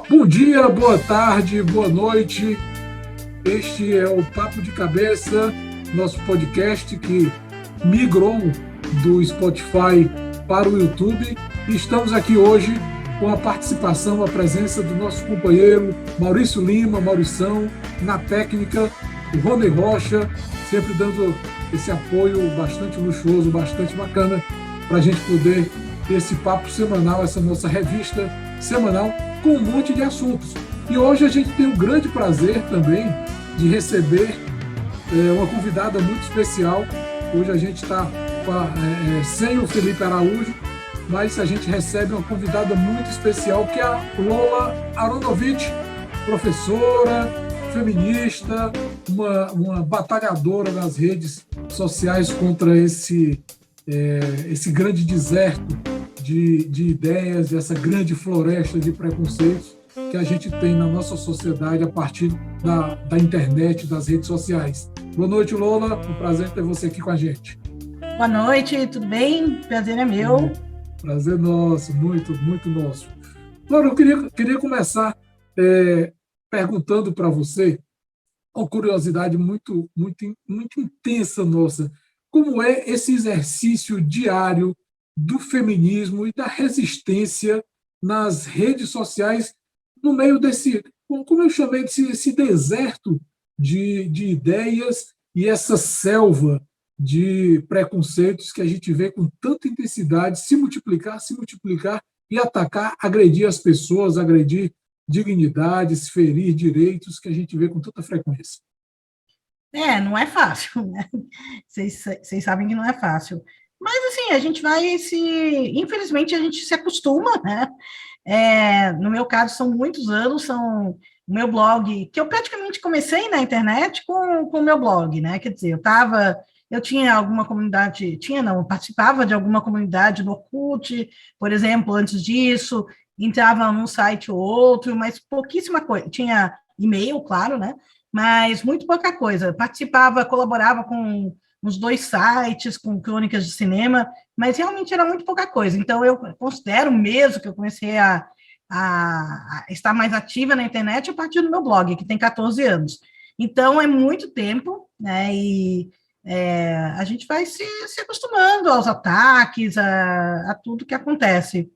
Bom dia, boa tarde, boa noite. Este é o Papo de Cabeça, nosso podcast que migrou do Spotify para o YouTube. E estamos aqui hoje com a participação, a presença do nosso companheiro Maurício Lima, Maurição, na técnica, o Rony Rocha, sempre dando esse apoio bastante luxuoso, bastante bacana, para a gente poder ter esse papo semanal, essa nossa revista semanal, com um monte de assuntos. E hoje a gente tem o grande prazer também de receber uma convidada muito especial. Hoje a gente está sem o Felipe Araújo, mas a gente recebe uma convidada muito especial, que é a Lola Aronovitch, professora, feminista, uma batalhadora nas redes sociais contra esse grande deserto de ideias, essa grande floresta de preconceitos que a gente tem na nossa sociedade a partir da internet, das redes sociais. Boa noite, Lola. Um prazer ter você aqui com a gente. Boa noite, tudo bem? Prazer é meu. Prazer nosso, muito, muito nosso. Lola, eu queria começar perguntando para você uma curiosidade muito, muito, muito intensa nossa. Como é esse exercício diário do feminismo e da resistência nas redes sociais, no meio desse, como eu chamei, esse deserto de ideias e essa selva de preconceitos que a gente vê com tanta intensidade se multiplicar e atacar, agredir as pessoas, agredir dignidades, ferir direitos, que a gente vê com tanta frequência. Não é fácil, né? Vocês sabem que não é fácil. Mas, assim, a gente vai infelizmente, a gente se acostuma, né? No meu caso, são muitos anos, o meu blog, que eu praticamente comecei na internet com o meu blog, né? Quer dizer, eu tinha alguma comunidade, eu participava de alguma comunidade no Orkut, por exemplo, antes disso, entrava num site ou outro, mas pouquíssima coisa. Tinha e-mail, claro, né? Mas muito pouca coisa. Participava, colaborava com uns 2 sites, com crônicas de cinema, mas realmente era muito pouca coisa. Então, eu considero mesmo que eu comecei a estar mais ativa na internet a partir do meu blog, que tem 14 anos. Então, é muito tempo, né? E a gente vai se acostumando aos ataques, a tudo que acontece.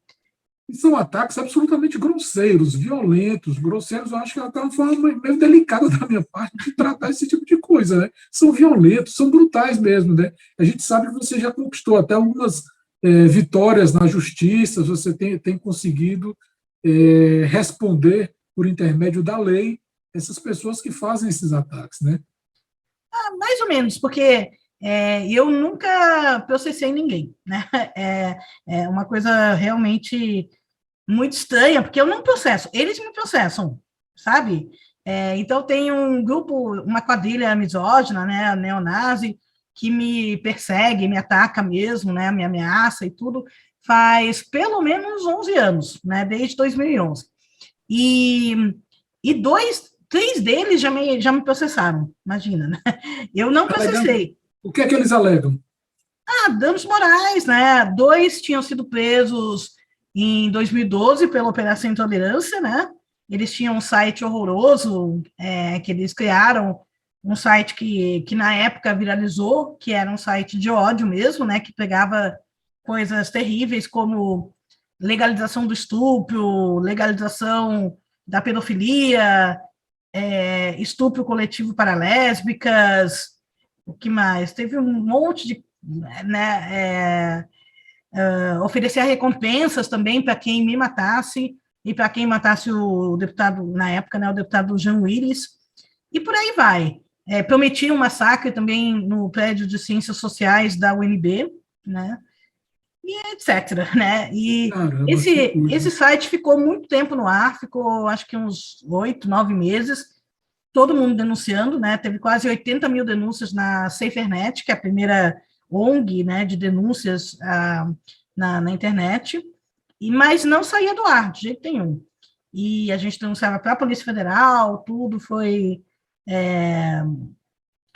E são ataques absolutamente grosseiros, violentos, grosseiros. Eu acho que é até uma forma meio delicada da minha parte de tratar esse tipo de coisa, né? São violentos, são brutais mesmo, né? A gente sabe que você já conquistou até algumas vitórias na justiça, você tem conseguido responder por intermédio da lei essas pessoas que fazem esses ataques, né? Mais ou menos, porque eu nunca processei ninguém, né? É uma coisa realmente muito estranha, porque eu não processo, eles me processam, sabe? Então, tem um grupo, uma quadrilha misógina, né, neonazi, que me persegue, me ataca mesmo, né, me ameaça e tudo, faz pelo menos 11 anos, né, desde 2011. E 3 deles já me processaram, imagina, né? Eu não processei. O que é que eles alegam? Danos morais, né? 2 tinham sido presos em 2012 pela Operação Intolerância, né? Eles tinham um site horroroso, que eles criaram, um site que na época viralizou, que era um site de ódio mesmo, né? Que pegava coisas terríveis como legalização do estupro, legalização da pedofilia, estupro coletivo para lésbicas, o que mais? Teve um monte de, né, oferecer recompensas também para quem me matasse e para quem matasse o deputado, na época, né, o deputado Jean Willis, e por aí vai. Prometi um massacre também no prédio de Ciências Sociais da UNB, né, e etc., né, e Caramba, esse site ficou muito tempo no ar, ficou acho que uns 8, 9 meses, todo mundo denunciando, né? Teve quase 80 mil denúncias na SaferNet, que é a primeira ONG, né, de denúncias na internet, mas não saía do ar, de jeito nenhum. E a gente denunciava para a Polícia Federal, tudo foi...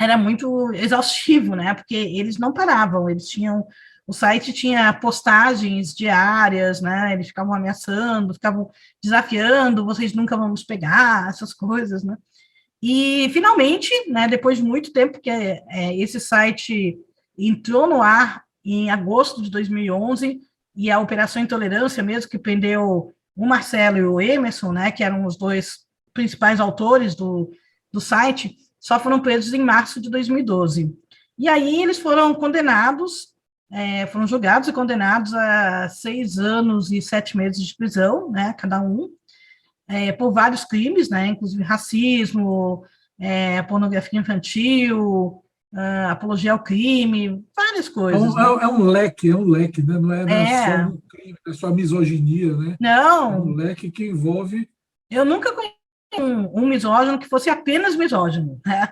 era muito exaustivo, né? Porque eles não paravam, eles tinham... O site tinha postagens diárias, né? Eles ficavam ameaçando, ficavam desafiando, vocês nunca vão nos pegar, essas coisas, né? E, finalmente, né, depois de muito tempo que esse site entrou no ar, em agosto de 2011, e a Operação Intolerância mesmo, que prendeu o Marcelo e o Emerson, né, que eram os dois principais autores do site, só foram presos em março de 2012. E aí eles foram condenados, foram julgados e condenados a 6 anos e 7 meses de prisão, né, cada um, por vários crimes, né, inclusive racismo, pornografia infantil, apologia ao crime, várias coisas. É um leque, né? Não é só um crime, é só misoginia, né? Não. É um leque que envolve... Eu nunca conheci um misógino que fosse apenas misógino, né?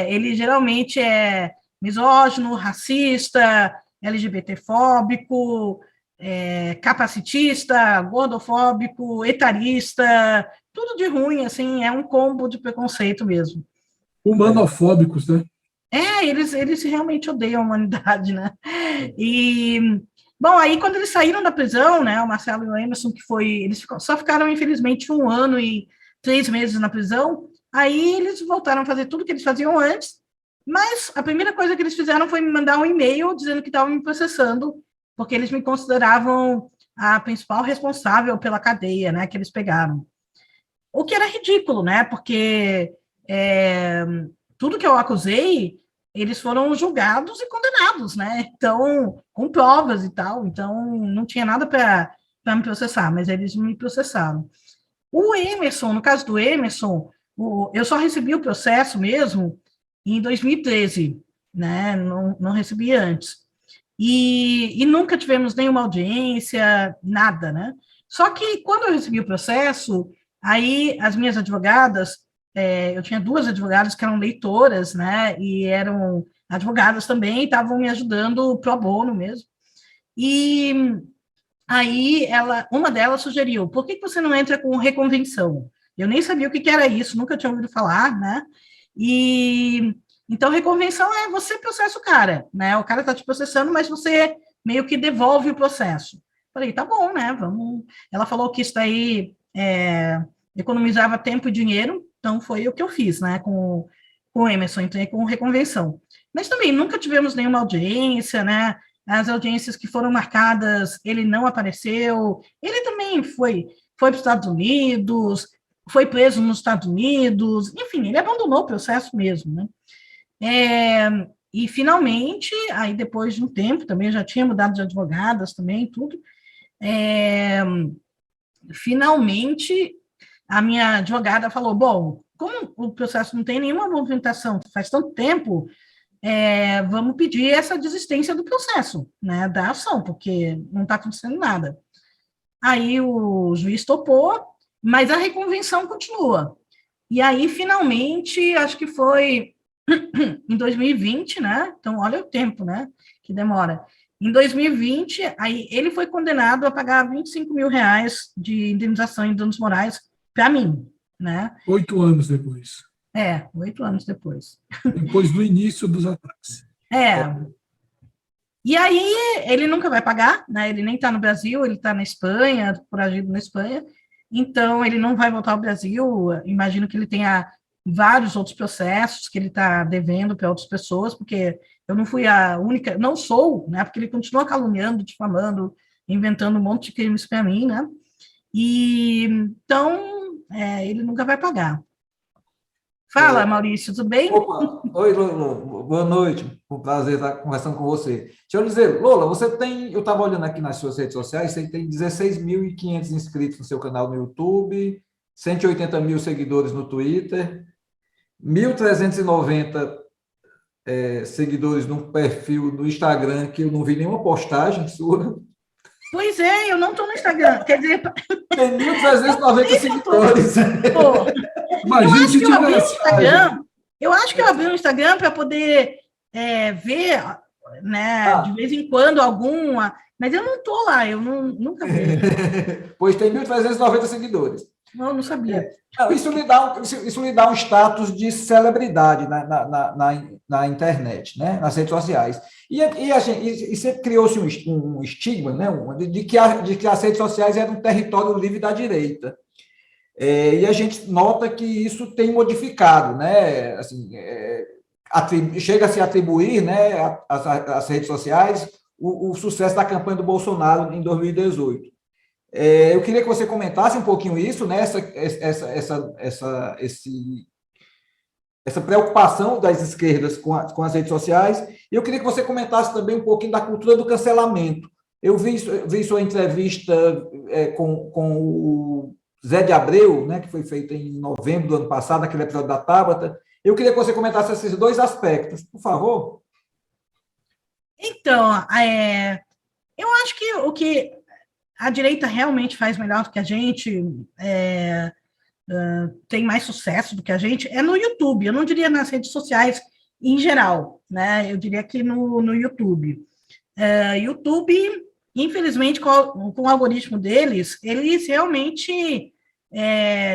Ele geralmente é misógino, racista, LGBTfóbico, capacitista, gordofóbico, etarista, tudo de ruim, assim, é um combo de preconceito mesmo. Humanofóbicos, né? Eles realmente odeiam a humanidade, né? E, bom, aí quando eles saíram da prisão, né, o Marcelo e o Emerson, eles só ficaram, infelizmente, 1 ano e 3 meses na prisão, aí eles voltaram a fazer tudo que eles faziam antes, mas a primeira coisa que eles fizeram foi me mandar um e-mail dizendo que estavam me processando, porque eles me consideravam a principal responsável pela cadeia, né, que eles pegaram. O que era ridículo, né, porque tudo que eu acusei, eles foram julgados e condenados, né? Então, com provas e tal, então não tinha nada para me processar, mas eles me processaram. O Emerson, no caso do Emerson, eu só recebi o processo mesmo em 2013, né? Não recebi antes. E nunca tivemos nenhuma audiência, nada, né? Só que quando eu recebi o processo, aí as minhas advogadas, eu tinha 2 advogadas que eram leitoras, né, e eram advogadas também, estavam me ajudando pro bono mesmo, e aí uma delas sugeriu, por que você não entra com reconvenção? Eu nem sabia o que era isso, nunca tinha ouvido falar, né, e então reconvenção é você processa o cara, né, o cara está te processando, mas você meio que devolve o processo. Falei, tá bom, né, vamos... Ela falou que isso daí economizava tempo e dinheiro, então foi o que eu fiz, né, com o Emerson, entrei com reconvenção. Mas também nunca tivemos nenhuma audiência, né, as audiências que foram marcadas, ele não apareceu, ele também foi para os Estados Unidos, foi preso nos Estados Unidos, enfim, ele abandonou o processo mesmo, né. E finalmente, aí depois de um tempo, também já tinha mudado de advogadas também, tudo, finalmente a minha advogada falou, bom, como o processo não tem nenhuma movimentação faz tanto tempo, vamos pedir essa desistência do processo, né, da ação, porque não está acontecendo nada. Aí o juiz topou, mas a reconvenção continua. E aí, finalmente, acho que foi em 2020, né, então olha o tempo, né, que demora. Em 2020, aí ele foi condenado a pagar R$25 mil de indenização em danos morais para mim, né? 8 anos depois. 8 anos depois. Depois do início dos ataques. E aí ele nunca vai pagar, né? Ele nem está no Brasil, ele está na Espanha, foragido na Espanha, então ele não vai voltar ao Brasil. Imagino que ele tenha vários outros processos que ele está devendo para outras pessoas, porque eu não fui a única, não sou, né? Porque ele continua caluniando, difamando, inventando um monte de crimes para mim, né? E então ele nunca vai pagar. Fala, Maurício, tudo bem? Opa. Oi, Lola, boa noite, um prazer estar conversando com você. Deixa eu dizer, Lola, eu estava olhando aqui nas suas redes sociais, você tem 16.500 inscritos no seu canal no YouTube, 180 mil seguidores no Twitter, 1.390 seguidores no perfil no Instagram, que eu não vi nenhuma postagem sua. Pois é, eu não estou no Instagram, quer dizer... Tem 1.390 seguidores. Imagina se tivesse. Eu acho que eu abri o Instagram para poder ver, né, de vez em quando alguma, mas eu não estou lá, eu nunca vejo. Pois tem 1.390 seguidores. Não sabia. Não, isso lhe dá um status de celebridade na internet, né? Nas redes sociais. E sempre criou-se um estigma, né? De que as redes sociais eram um território livre da direita. E a gente nota que isso tem modificado, né? Assim, chega a se atribuir, né, às redes sociais o sucesso da campanha do Bolsonaro em 2018. Eu queria que você comentasse um pouquinho isso, né? Essa preocupação das esquerdas com as redes sociais. E eu queria que você comentasse também um pouquinho da cultura do cancelamento. Eu vi sua entrevista com o Zé de Abreu, né, que foi feita em novembro do ano passado, aquele episódio da Tabata. Eu queria que você comentasse esses dois aspectos, por favor. Então, eu acho que o que a direita realmente faz melhor do que a gente, tem mais sucesso do que a gente, é no YouTube. Eu não diria nas redes sociais em geral, né? Eu diria que no YouTube. YouTube, infelizmente, com o algoritmo deles, eles realmente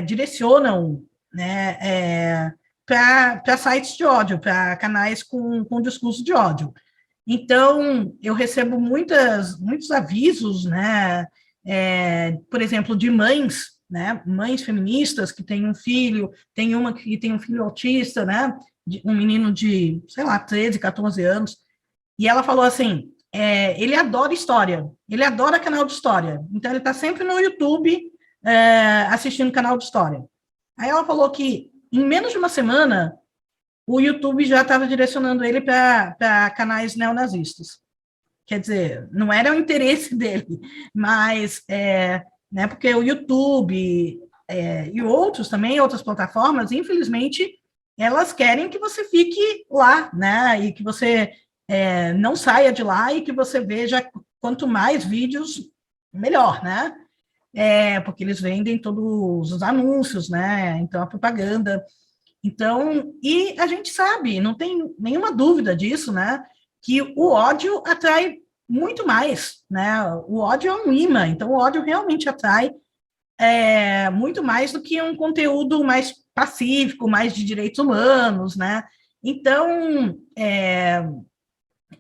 direcionam, né, para sites de ódio, para canais com discurso de ódio. Então, eu recebo muitos avisos, né, por exemplo, de mães, né, mães feministas que têm um filho, tem uma que tem um filho autista, né, um menino de, sei lá, 13, 14 anos, e ela falou assim, ele adora história, ele adora canal de história, então ele está sempre no YouTube assistindo canal de história. Aí ela falou que, em menos de uma semana, o YouTube já estava direcionando ele para canais neonazistas. Quer dizer, não era o interesse dele, mas, né, porque o YouTube e outros também, outras plataformas, infelizmente, elas querem que você fique lá, né, e que você não saia de lá e que você veja quanto mais vídeos, melhor, né? Porque eles vendem todos os anúncios, né? Então, a propaganda. Então, e a gente sabe, não tem nenhuma dúvida disso, né? Que o ódio atrai muito mais, né? O ódio é um imã, então o ódio realmente atrai muito mais do que um conteúdo mais pacífico, mais de direitos humanos, né? Então,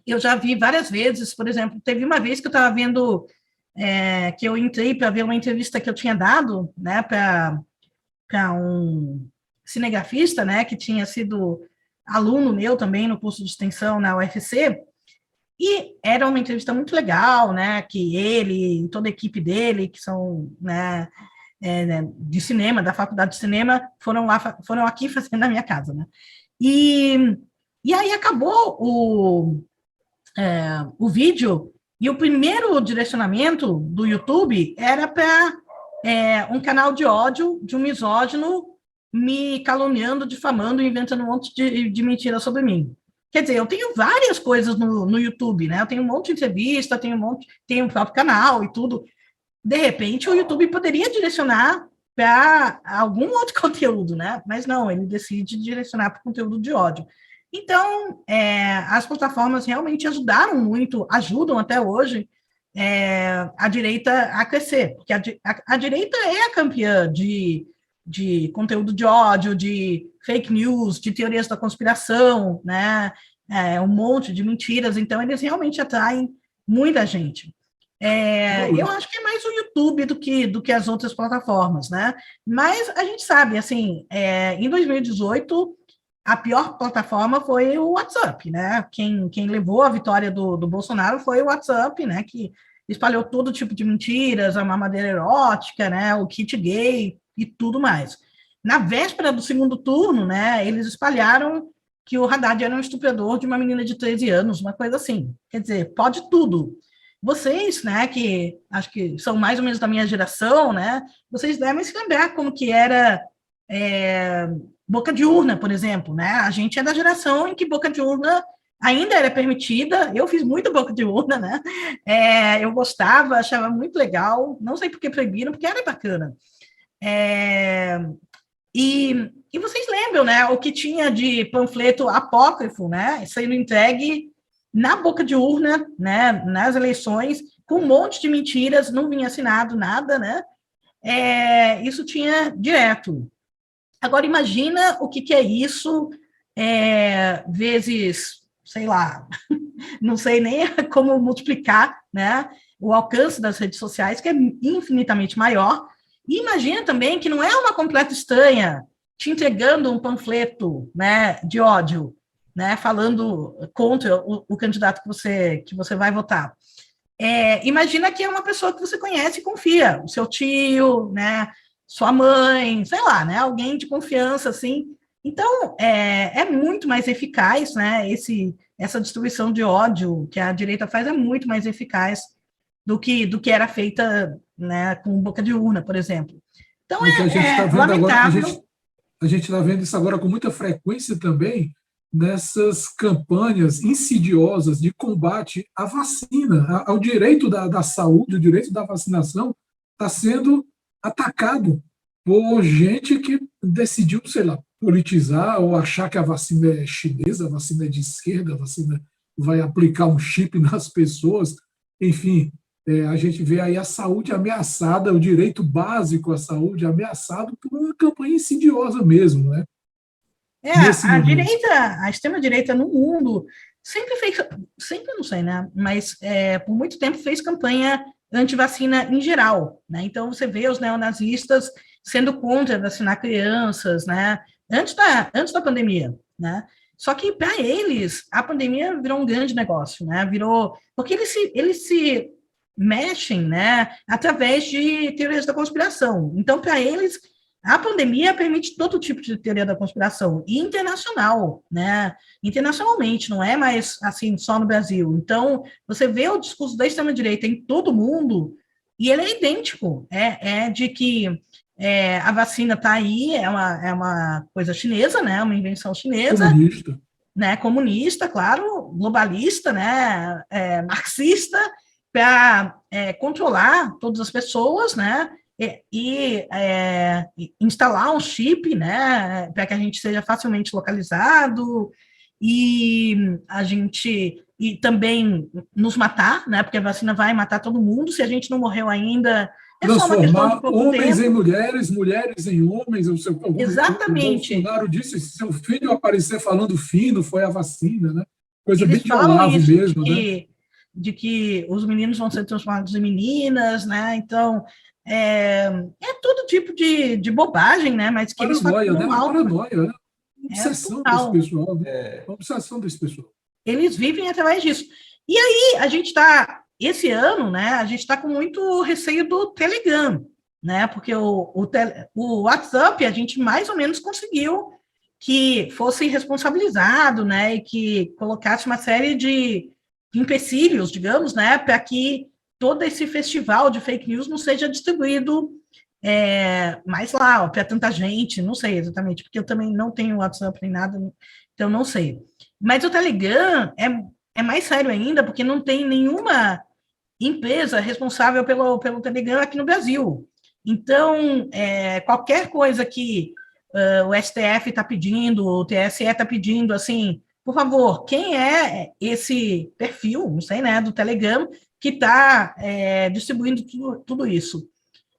eu já vi várias vezes, por exemplo, teve uma vez que eu estava vendo, que eu entrei para ver uma entrevista que eu tinha dado, né, para um cinegrafista, né, que tinha sido aluno meu também no curso de extensão na UFC, e era uma entrevista muito legal, né, que ele e toda a equipe dele, que são, né, de cinema, da faculdade de cinema, foram aqui fazendo na minha casa, né, e aí acabou o vídeo, e o primeiro direcionamento do YouTube era para um canal de ódio de um misógino me caluniando, difamando, inventando um monte de mentiras sobre mim. Quer dizer, eu tenho várias coisas no YouTube, né? Eu tenho um monte de entrevista, tenho um próprio canal e tudo. De repente, o YouTube poderia direcionar para algum outro conteúdo, né? Mas não, ele decide direcionar para conteúdo de ódio. Então, as plataformas realmente ajudam até hoje a direita a crescer, porque a direita é a campeã de conteúdo de ódio, de fake news, de teorias da conspiração, né? Um monte de mentiras, então eles realmente atraem muita gente. Eu acho que é mais o YouTube do que as outras plataformas, né? Mas a gente sabe, assim, em 2018, a pior plataforma foi o WhatsApp, né? Quem levou a vitória do Bolsonaro foi o WhatsApp, né? Que espalhou todo tipo de mentiras, a mamadeira erótica, né? O kit gay e tudo mais. Na véspera do segundo turno, né? Eles espalharam que o Haddad era um estuprador de uma menina de 13 anos, uma coisa assim. Quer dizer, pode tudo. Vocês, né? Que acho que são mais ou menos da minha geração, né? Vocês devem se lembrar como que era boca de urna, por exemplo, né? A gente é da geração em que boca de urna ainda era permitida. Eu fiz muito boca de urna, né? Eu gostava, achava muito legal. Não sei por que proibiram, porque era bacana. E vocês lembram, né, o que tinha de panfleto apócrifo, né, sendo entregue na boca de urna, né, nas eleições, com um monte de mentiras, não vinha assinado nada, né, isso tinha direto. Agora, imagina o que é isso, vezes, sei lá, não sei nem como multiplicar, né, o alcance das redes sociais, que é infinitamente maior. E imagina também que não é uma completa estranha te entregando um panfleto, né, de ódio, né, falando contra o candidato que você vai votar. Imagina que é uma pessoa que você conhece e confia, o seu tio, né, sua mãe, sei lá, né, alguém de confiança, assim. Então, é muito mais eficaz, né, essa distribuição de ódio que a direita faz é muito mais eficaz do que era feita, né, com boca de urna, por exemplo. Então, O que a gente está vendo agora, lamentável. a gente está vendo isso agora com muita frequência também nessas campanhas insidiosas de combate à vacina, ao direito da saúde, o direito da vacinação está sendo atacado por gente que decidiu, sei lá, politizar ou achar que a vacina é chinesa, a vacina é de esquerda, a vacina vai aplicar um chip nas pessoas. Enfim, a gente vê aí a saúde ameaçada, o direito básico à saúde ameaçado por uma campanha insidiosa mesmo, né? Nesse A momento. direita, a extrema-direita no mundo sempre fez, sempre não sei, né? Mas por muito tempo fez campanha anti-vacina em geral, né? Então você vê os neonazistas sendo contra vacinar crianças, né? Antes da pandemia, né? Só que para eles a pandemia virou um grande negócio, né? Virou porque eles se mexem, né? Através de teorias da conspiração. Então para eles a pandemia permite todo tipo de teoria da conspiração, e internacional, né? Internacionalmente, não é mais assim só no Brasil. Então, você vê o discurso da extrema-direita em todo o mundo, e ele é idêntico, de que a vacina está aí, é uma coisa chinesa, né? Uma invenção chinesa, Comunista. né? Comunista, claro, globalista, né? Marxista, para controlar todas as pessoas, né? Instalar um chip, né, para que a gente seja facilmente localizado e também nos matar, né, porque a vacina vai matar todo mundo, se a gente não morreu ainda, é só uma questão de Transformar pouco homens em tempo. mulheres, mulheres em homens. O Exatamente. Bolsonaro disse: se seu filho aparecer falando fino, foi a vacina, né? Coisa bem Eles de falam Olavo isso, mesmo, né? de que os meninos vão ser transformados em meninas, né? Então, é todo tipo de bobagem, né? Mas que eles Paranoia, né? faturam Uma alto. paranoia, né? Obsessão desse Total. pessoal, né? Obsessão desse pessoal. Eles vivem através disso. E aí, a gente está, esse ano, né? A gente está com muito receio do Telegram, né? Porque o WhatsApp, a gente mais ou menos conseguiu que fosse responsabilizado, né? E que colocasse uma série de empecilhos, digamos, né? Para que todo esse festival de fake news não seja distribuído mais lá, para tanta gente, não sei exatamente, porque eu também não tenho WhatsApp nem nada, então não sei. Mas o Telegram é mais sério ainda, porque não tem nenhuma empresa responsável pelo Telegram aqui no Brasil. Então, qualquer coisa que o STF está pedindo, o TSE está pedindo, assim, por favor, quem é esse perfil, não sei, né, do Telegram, que está distribuindo tudo isso?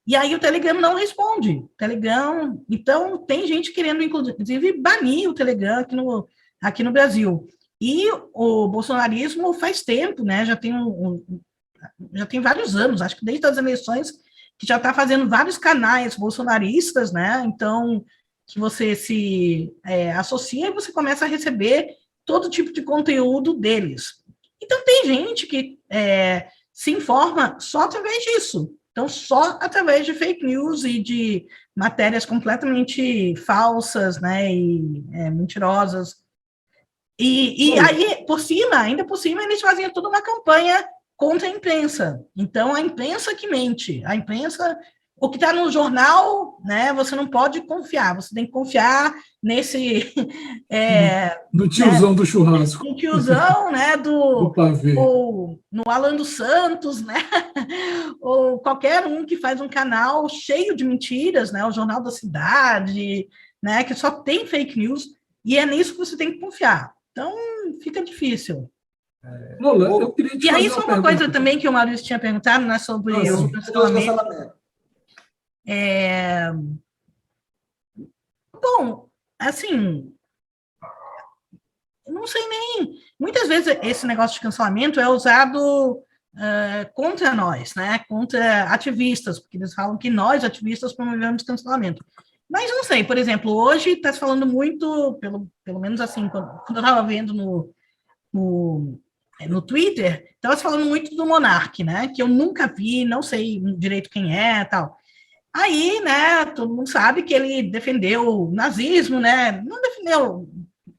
E aí o Telegram não responde. Telegram, então tem gente querendo, inclusive, banir o Telegram aqui no Brasil. E o bolsonarismo faz tempo, né? Já tem vários anos, acho que desde as eleições, que já está fazendo vários canais bolsonaristas, né? Então, que você se associa e você começa a receber todo tipo de conteúdo deles. Então, tem gente que se informa só através disso. Então, só através de fake news e de matérias completamente falsas, né, e mentirosas. E aí, ainda por cima, eles faziam toda uma campanha contra a imprensa. Então, a imprensa que mente, a imprensa o que está no jornal, né, você não pode confiar, você tem que confiar nesse... no tiozão do churrasco. No tiozão, né, do pavê. ou no Alan dos Santos, né, ou qualquer um que faz um canal cheio de mentiras, né, o Jornal da Cidade, né, que só tem fake news, e é nisso que você tem que confiar. Então, fica difícil. Lola, eu queria te e aí, fazer só uma coisa também que o Maurício tinha perguntado, né, sobre o cancelamento. Bom, assim, não sei nem... Muitas vezes esse negócio de cancelamento é usado contra nós, né? Contra ativistas, porque eles falam que nós, ativistas, promovemos cancelamento. Mas não sei, por exemplo, hoje está se falando muito, pelo menos assim, quando eu estava vendo no Twitter, estava se falando muito do Monark, né? Que eu nunca vi, não sei direito quem é e tal. Aí, né, todo mundo sabe que ele defendeu o nazismo, né? Não defendeu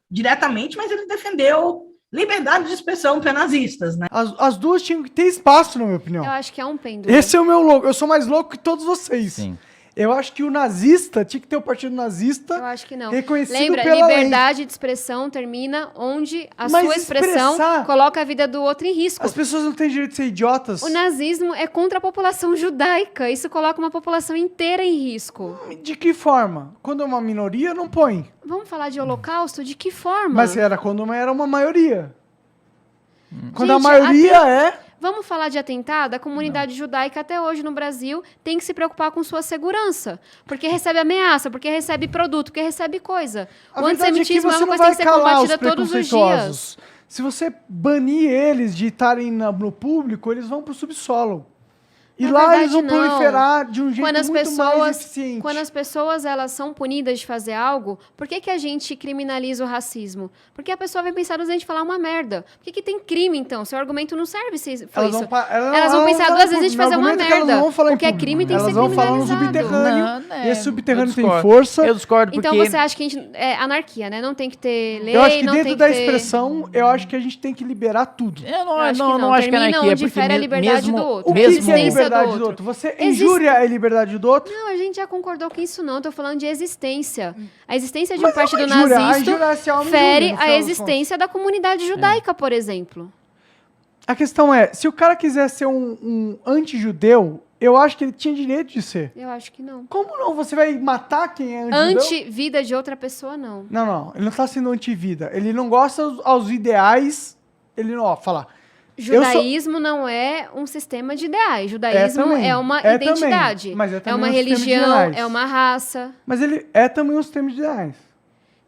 diretamente, mas ele defendeu liberdade de expressão para nazistas, né? As duas tinham que ter espaço, na minha opinião. Eu acho que é um pêndulo. Esse é o meu louco. Eu sou mais louco que todos vocês. Sim. Eu acho que o nazista tinha que ter o partido nazista. Eu acho que não. Reconhecido Lembra, pela liberdade lei. de expressão termina onde a Mas sua expressão expressar... coloca a vida do outro em risco. As pessoas não têm direito de ser idiotas. O nazismo é contra a população judaica. Isso coloca uma população inteira em risco. De que forma? Quando é uma minoria, não põe. Vamos falar de holocausto? De que forma? Mas era quando era uma maioria. Quando a Gente, maioria Vamos falar de atentado? A comunidade judaica até hoje no Brasil tem que se preocupar com sua segurança. Porque recebe ameaça, porque recebe produto, porque recebe coisa. O antissemitismo é uma coisa que tem que ser combatida todos os dias. Se você banir eles de estarem no público, eles vão pro subsolo. E lá eles vão proliferar de um jeito muito mais eficiente. Quando as pessoas elas são punidas de fazer algo, por que a gente criminaliza o racismo? Porque a pessoa vai pensar duas vezes de falar uma merda. Por que tem crime, então? Seu argumento não serve se for isso. Elas vão pensar duas vezes de fazer uma merda. O que é crime tem que ser criminalizado. Elas vão falar no subterrâneo, e esse subterrâneo tem força. Eu discordo porque... Então você acha que a gente... É anarquia, né? Não tem que ter lei, eu acho que não tem dentro que da ter... expressão, eu acho que a gente tem que liberar tudo. Eu não acho que é anarquia, onde difere a liberdade do outro. O que é a liberdade do outro? Você injúria a liberdade do outro? Não, a gente já concordou com isso não. Estou falando de existência. A existência de um partido nazista fere a existência da comunidade judaica, por exemplo. A questão é, se o cara quiser ser um anti-judeu, eu acho que ele tinha direito de ser. Eu acho que não. Como não? Você vai matar quem é anti-judeu? Anti-vida de outra pessoa, não. Não. Ele não está sendo anti-vida. Ele não gosta aos ideais. Ele não, fala... Judaísmo não é um sistema de ideais. Judaísmo é uma identidade. Também, mas é uma religião, é uma raça. Mas ele é também um sistema de ideais.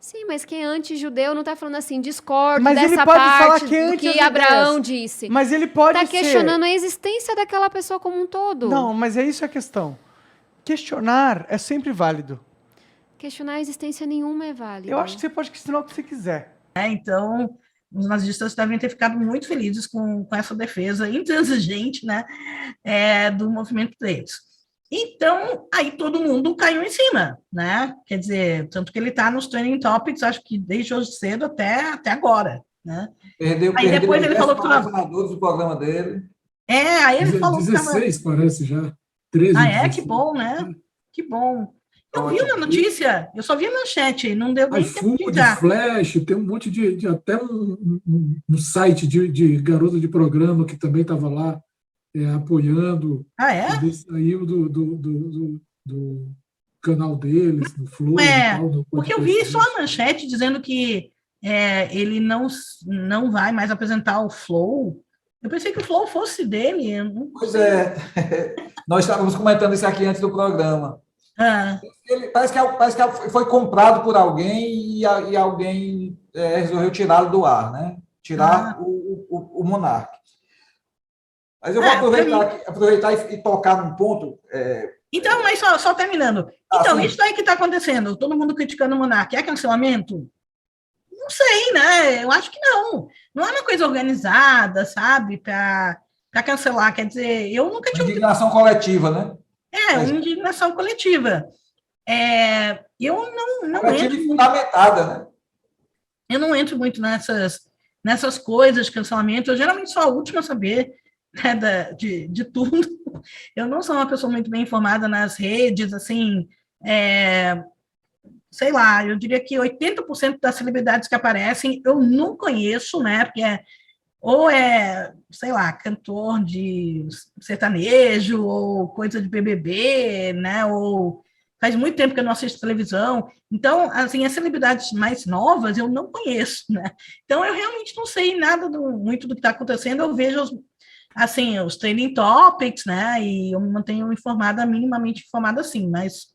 Sim, mas quem é anti-judeu não está falando assim, discordo mas dessa ele pode parte falar que é do que Abraão disse. Mas ele pode Está questionando a existência daquela pessoa como um todo. Não, mas é isso a questão. Questionar é sempre válido. Questionar a existência nenhuma é válido. Eu acho que você pode questionar o que você quiser. Então... Os nazistas devem ter ficado muito felizes com essa defesa intransigente, né, do movimento deles. Então, aí todo mundo caiu em cima, né? Quer dizer, tanto que ele está nos trending topics, acho que desde hoje cedo até agora, né? Aí depois ele falou que do programa dele. Aí ele falou 16, parece já. 13. Que bom, né? Que bom. Eu vi na notícia, eu só vi a manchete, não deu nem tempo de entrar. Flash, tem um monte de até um site de garota de programa que também estava lá apoiando. Ele saiu do canal deles, no Flow. Porque eu vi só a manchete dizendo que ele não vai mais apresentar o Flow. Eu pensei que o Flow fosse dele. Pois é, nós estávamos comentando isso aqui antes do programa. Ele, parece que foi comprado por alguém e alguém resolveu tirá-lo do ar, né? Tirar o Monark. Mas eu vou aproveitar e tocar num ponto. Então, mas só terminando. Então, isso aí que está acontecendo, todo mundo criticando o Monark, é cancelamento? Não sei, né? Eu acho que não. Não é uma coisa organizada, sabe? Para cancelar. Quer dizer, eu nunca tinha... Indignação coletiva, né? Uma indignação coletiva. Eu não coletiva e fundamentada, né? Eu não entro muito nessas coisas de cancelamento. Eu geralmente sou a última a saber, né, de tudo. eu não sou uma pessoa muito bem informada nas redes, assim, sei lá, eu diria que 80% das celebridades que aparecem eu não conheço, né, porque ou sei lá, cantor de sertanejo, ou coisa de BBB, né, ou faz muito tempo que eu não assisto televisão, então, assim, as celebridades mais novas eu não conheço, né, então eu realmente não sei nada muito do que está acontecendo, eu vejo, assim, os trending topics, né, e eu me mantenho informada, minimamente informada, assim, mas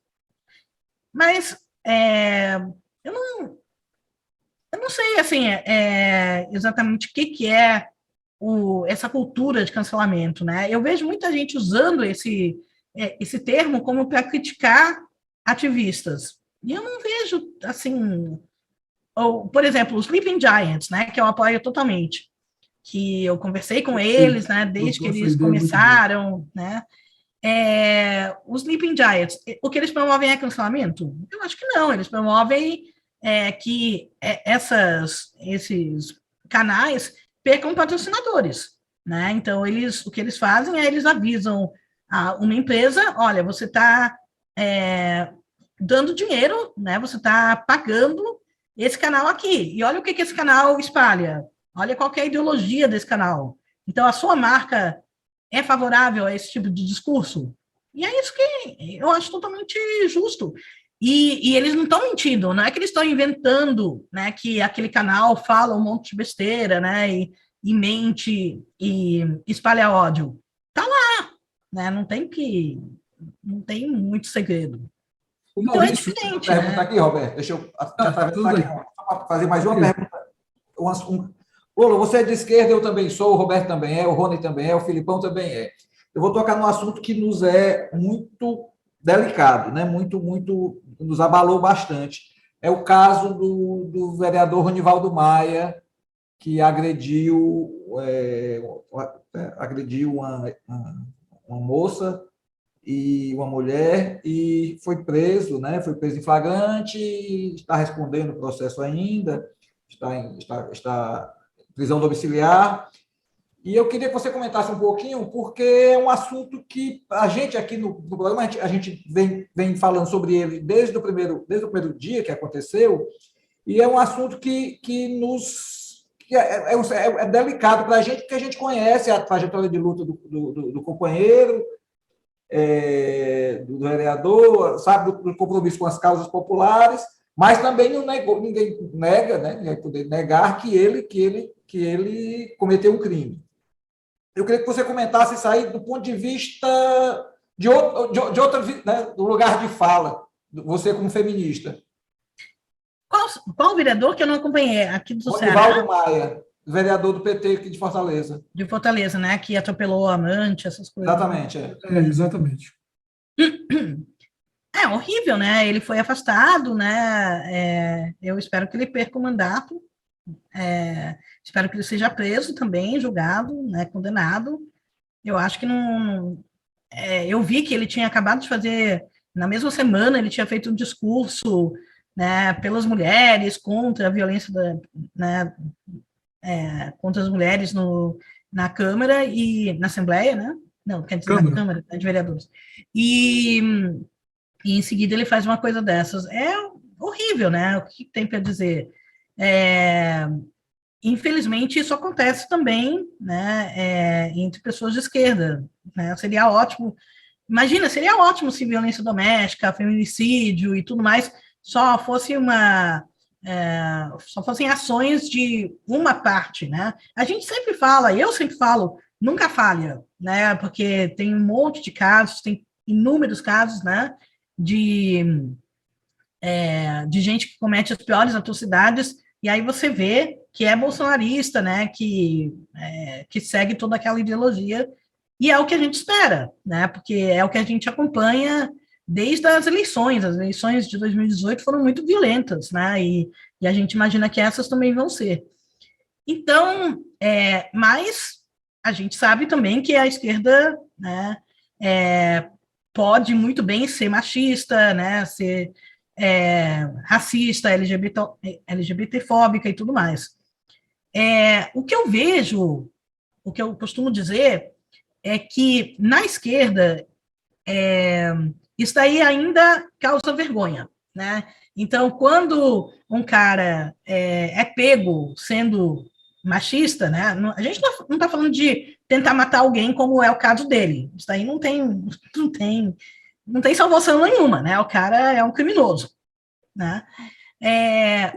eu não sei, assim, exatamente o que é essa cultura de cancelamento, né? Eu vejo muita gente usando esse termo como para criticar ativistas. E eu não vejo, assim... por exemplo, os Sleeping Giants, né? Que eu apoio totalmente. Que eu conversei com eles, né? Desde que eles começaram, né? Os Sleeping Giants, o que eles promovem é cancelamento? Eu acho que não, eles promovem que esses canais percam patrocinadores, né? Então, o que eles fazem é eles avisam a uma empresa, olha, você está dando dinheiro, né? Você está pagando esse canal aqui, e olha o que esse canal espalha, olha qual que é a ideologia desse canal. Então, a sua marca é favorável a esse tipo de discurso? E é isso que eu acho totalmente justo. E eles não estão mentindo, não é que eles estão inventando, né, que aquele canal fala um monte de besteira, né, e mente e espalha ódio. Tá lá, né, não tem muito segredo. Então é diferente, pergunta aqui, Roberto, deixa eu fazer mais uma pergunta. Lula, você é de esquerda, eu também sou, o Roberto também é, o Rony também é, o Filipão também é. Eu vou tocar num assunto que nos é muito delicado, né? Muito nos abalou bastante. É o caso do vereador Ronivaldo Maia, que agrediu uma moça e uma mulher e foi preso, né? Foi preso em flagrante, está respondendo o processo ainda, está em prisão domiciliar. E eu queria que você comentasse um pouquinho, porque é um assunto que a gente aqui no programa, a gente vem falando sobre ele desde o primeiro dia que aconteceu, e é um assunto que é delicado para a gente, porque a gente conhece a trajetória de luta do companheiro, do vereador, sabe, do compromisso com as causas populares, mas também ninguém nega, né, ninguém poder negar que ele cometeu um crime. Eu queria que você comentasse isso aí do ponto de vista de outra, né, do lugar de fala, você como feminista. Qual vereador que eu não acompanhei aqui do Ceará? Ronivaldo Maia, vereador do PT aqui de Fortaleza. De Fortaleza, né? Que atropelou a amante, essas coisas. Exatamente, exatamente. É horrível, né? Ele foi afastado, né? Eu espero que ele perca o mandato. Espero que ele seja preso também, julgado, né, condenado. Eu acho que não... eu vi que ele tinha acabado de fazer, na mesma semana, ele tinha feito um discurso, né, pelas mulheres, contra a violência contra as mulheres na Câmara e na Assembleia, né? Não, quer dizer, na Câmara de Vereadores. E em seguida ele faz uma coisa dessas. É horrível, né? O que tem para dizer? Infelizmente, isso acontece também, né, entre pessoas de esquerda, né? Seria ótimo, imagina, seria ótimo se violência doméstica, feminicídio e tudo mais só fossem ações de uma parte, né? A gente sempre fala, eu sempre falo, nunca falha, né? Porque tem um monte de casos, tem inúmeros casos, né, de gente que comete as piores atrocidades. E aí você vê que é bolsonarista, né, que segue toda aquela ideologia, e é o que a gente espera, né, porque é o que a gente acompanha desde as eleições de 2018 foram muito violentas, né, e a gente imagina que essas também vão ser. Então, mas a gente sabe também que a esquerda, né, pode muito bem ser machista, né, ser racista, LGBTfóbica e tudo mais. O que eu vejo, o que eu costumo dizer é que, na esquerda, isso daí ainda causa vergonha, né? Então, quando um cara é pego sendo machista, né? A gente não está falando de tentar matar alguém, como é o caso dele. Isso daí não tem salvação nenhuma, né? O cara é um criminoso, né?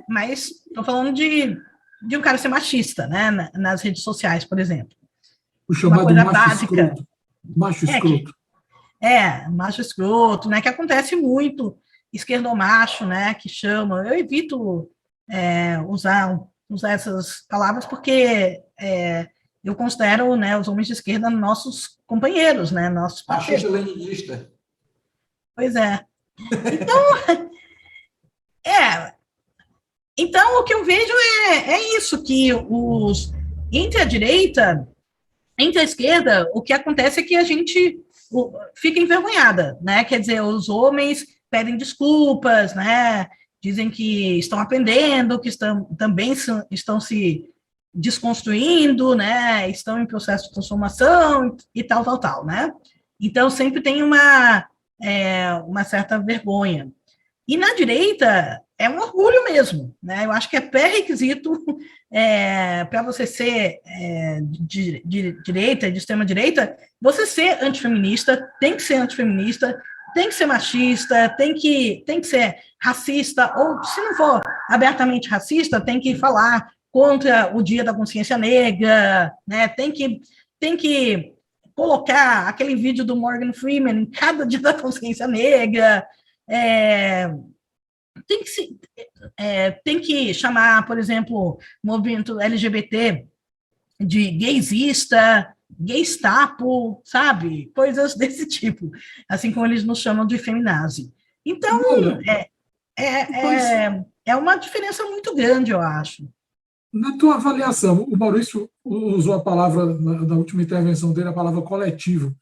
Mas estou falando de um cara ser machista, né? Nas redes sociais, por exemplo. O chamado uma coisa macho básica. Escroto. Macho escroto. Macho escroto, né? Que acontece muito, esquerdomacho, né? Que chama. Eu evito usar essas palavras porque eu considero, né, os homens de esquerda nossos companheiros, né? Nossos parceiros. Machista-leninista. Pois é. Então, o que eu vejo é isso, que entre a direita, entre a esquerda, o que acontece é que a gente fica envergonhada, né? Quer dizer, os homens pedem desculpas, né? Dizem que estão aprendendo, que também estão se desconstruindo, né? Estão em processo de transformação e tal, né? Então, sempre tem uma certa vergonha. E na direita, é um orgulho mesmo, né? Eu acho que é pré-requisito para você ser de direita, de extrema-direita, você ser antifeminista, tem que ser antifeminista, tem que ser machista, tem que ser racista, ou se não for abertamente racista, tem que falar contra o Dia da Consciência Negra, né? Tem que colocar aquele vídeo do Morgan Freeman em cada Dia da Consciência Negra, tem que chamar, por exemplo, o movimento LGBT de gaysista, gaystapo, sabe? Coisas desse tipo, assim como eles nos chamam de feminazi. Então, é uma diferença muito grande, eu acho. Na tua avaliação, o Maurício usou a palavra, na última intervenção dele, a palavra coletivo.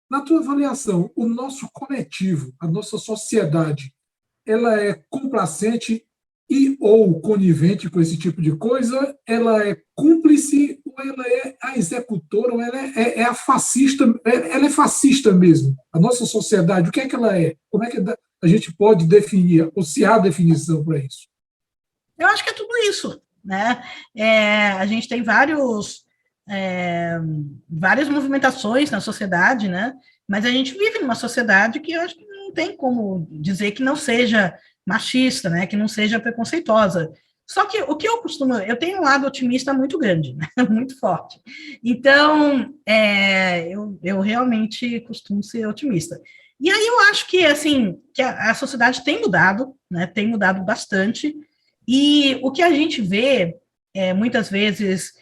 Na tua avaliação, o nosso coletivo, a nossa sociedade, ela é complacente ou conivente com esse tipo de coisa? Ela é cúmplice ou ela é a executora ou ela é a fascista? Ela é fascista mesmo? A nossa sociedade, o que é que ela é? Como é que a gente pode definir, ou se há definição para isso? Eu acho que é tudo isso, né? A gente tem várias movimentações na sociedade, né? Mas a gente vive numa sociedade que eu acho que não tem como dizer que não seja machista, né? Que não seja preconceituosa. Só que o que eu tenho um lado otimista muito grande, né? Muito forte. Então, eu realmente costumo ser otimista. E aí eu acho que, assim, que a sociedade tem mudado, né? Tem mudado bastante. E o que a gente vê, muitas vezes,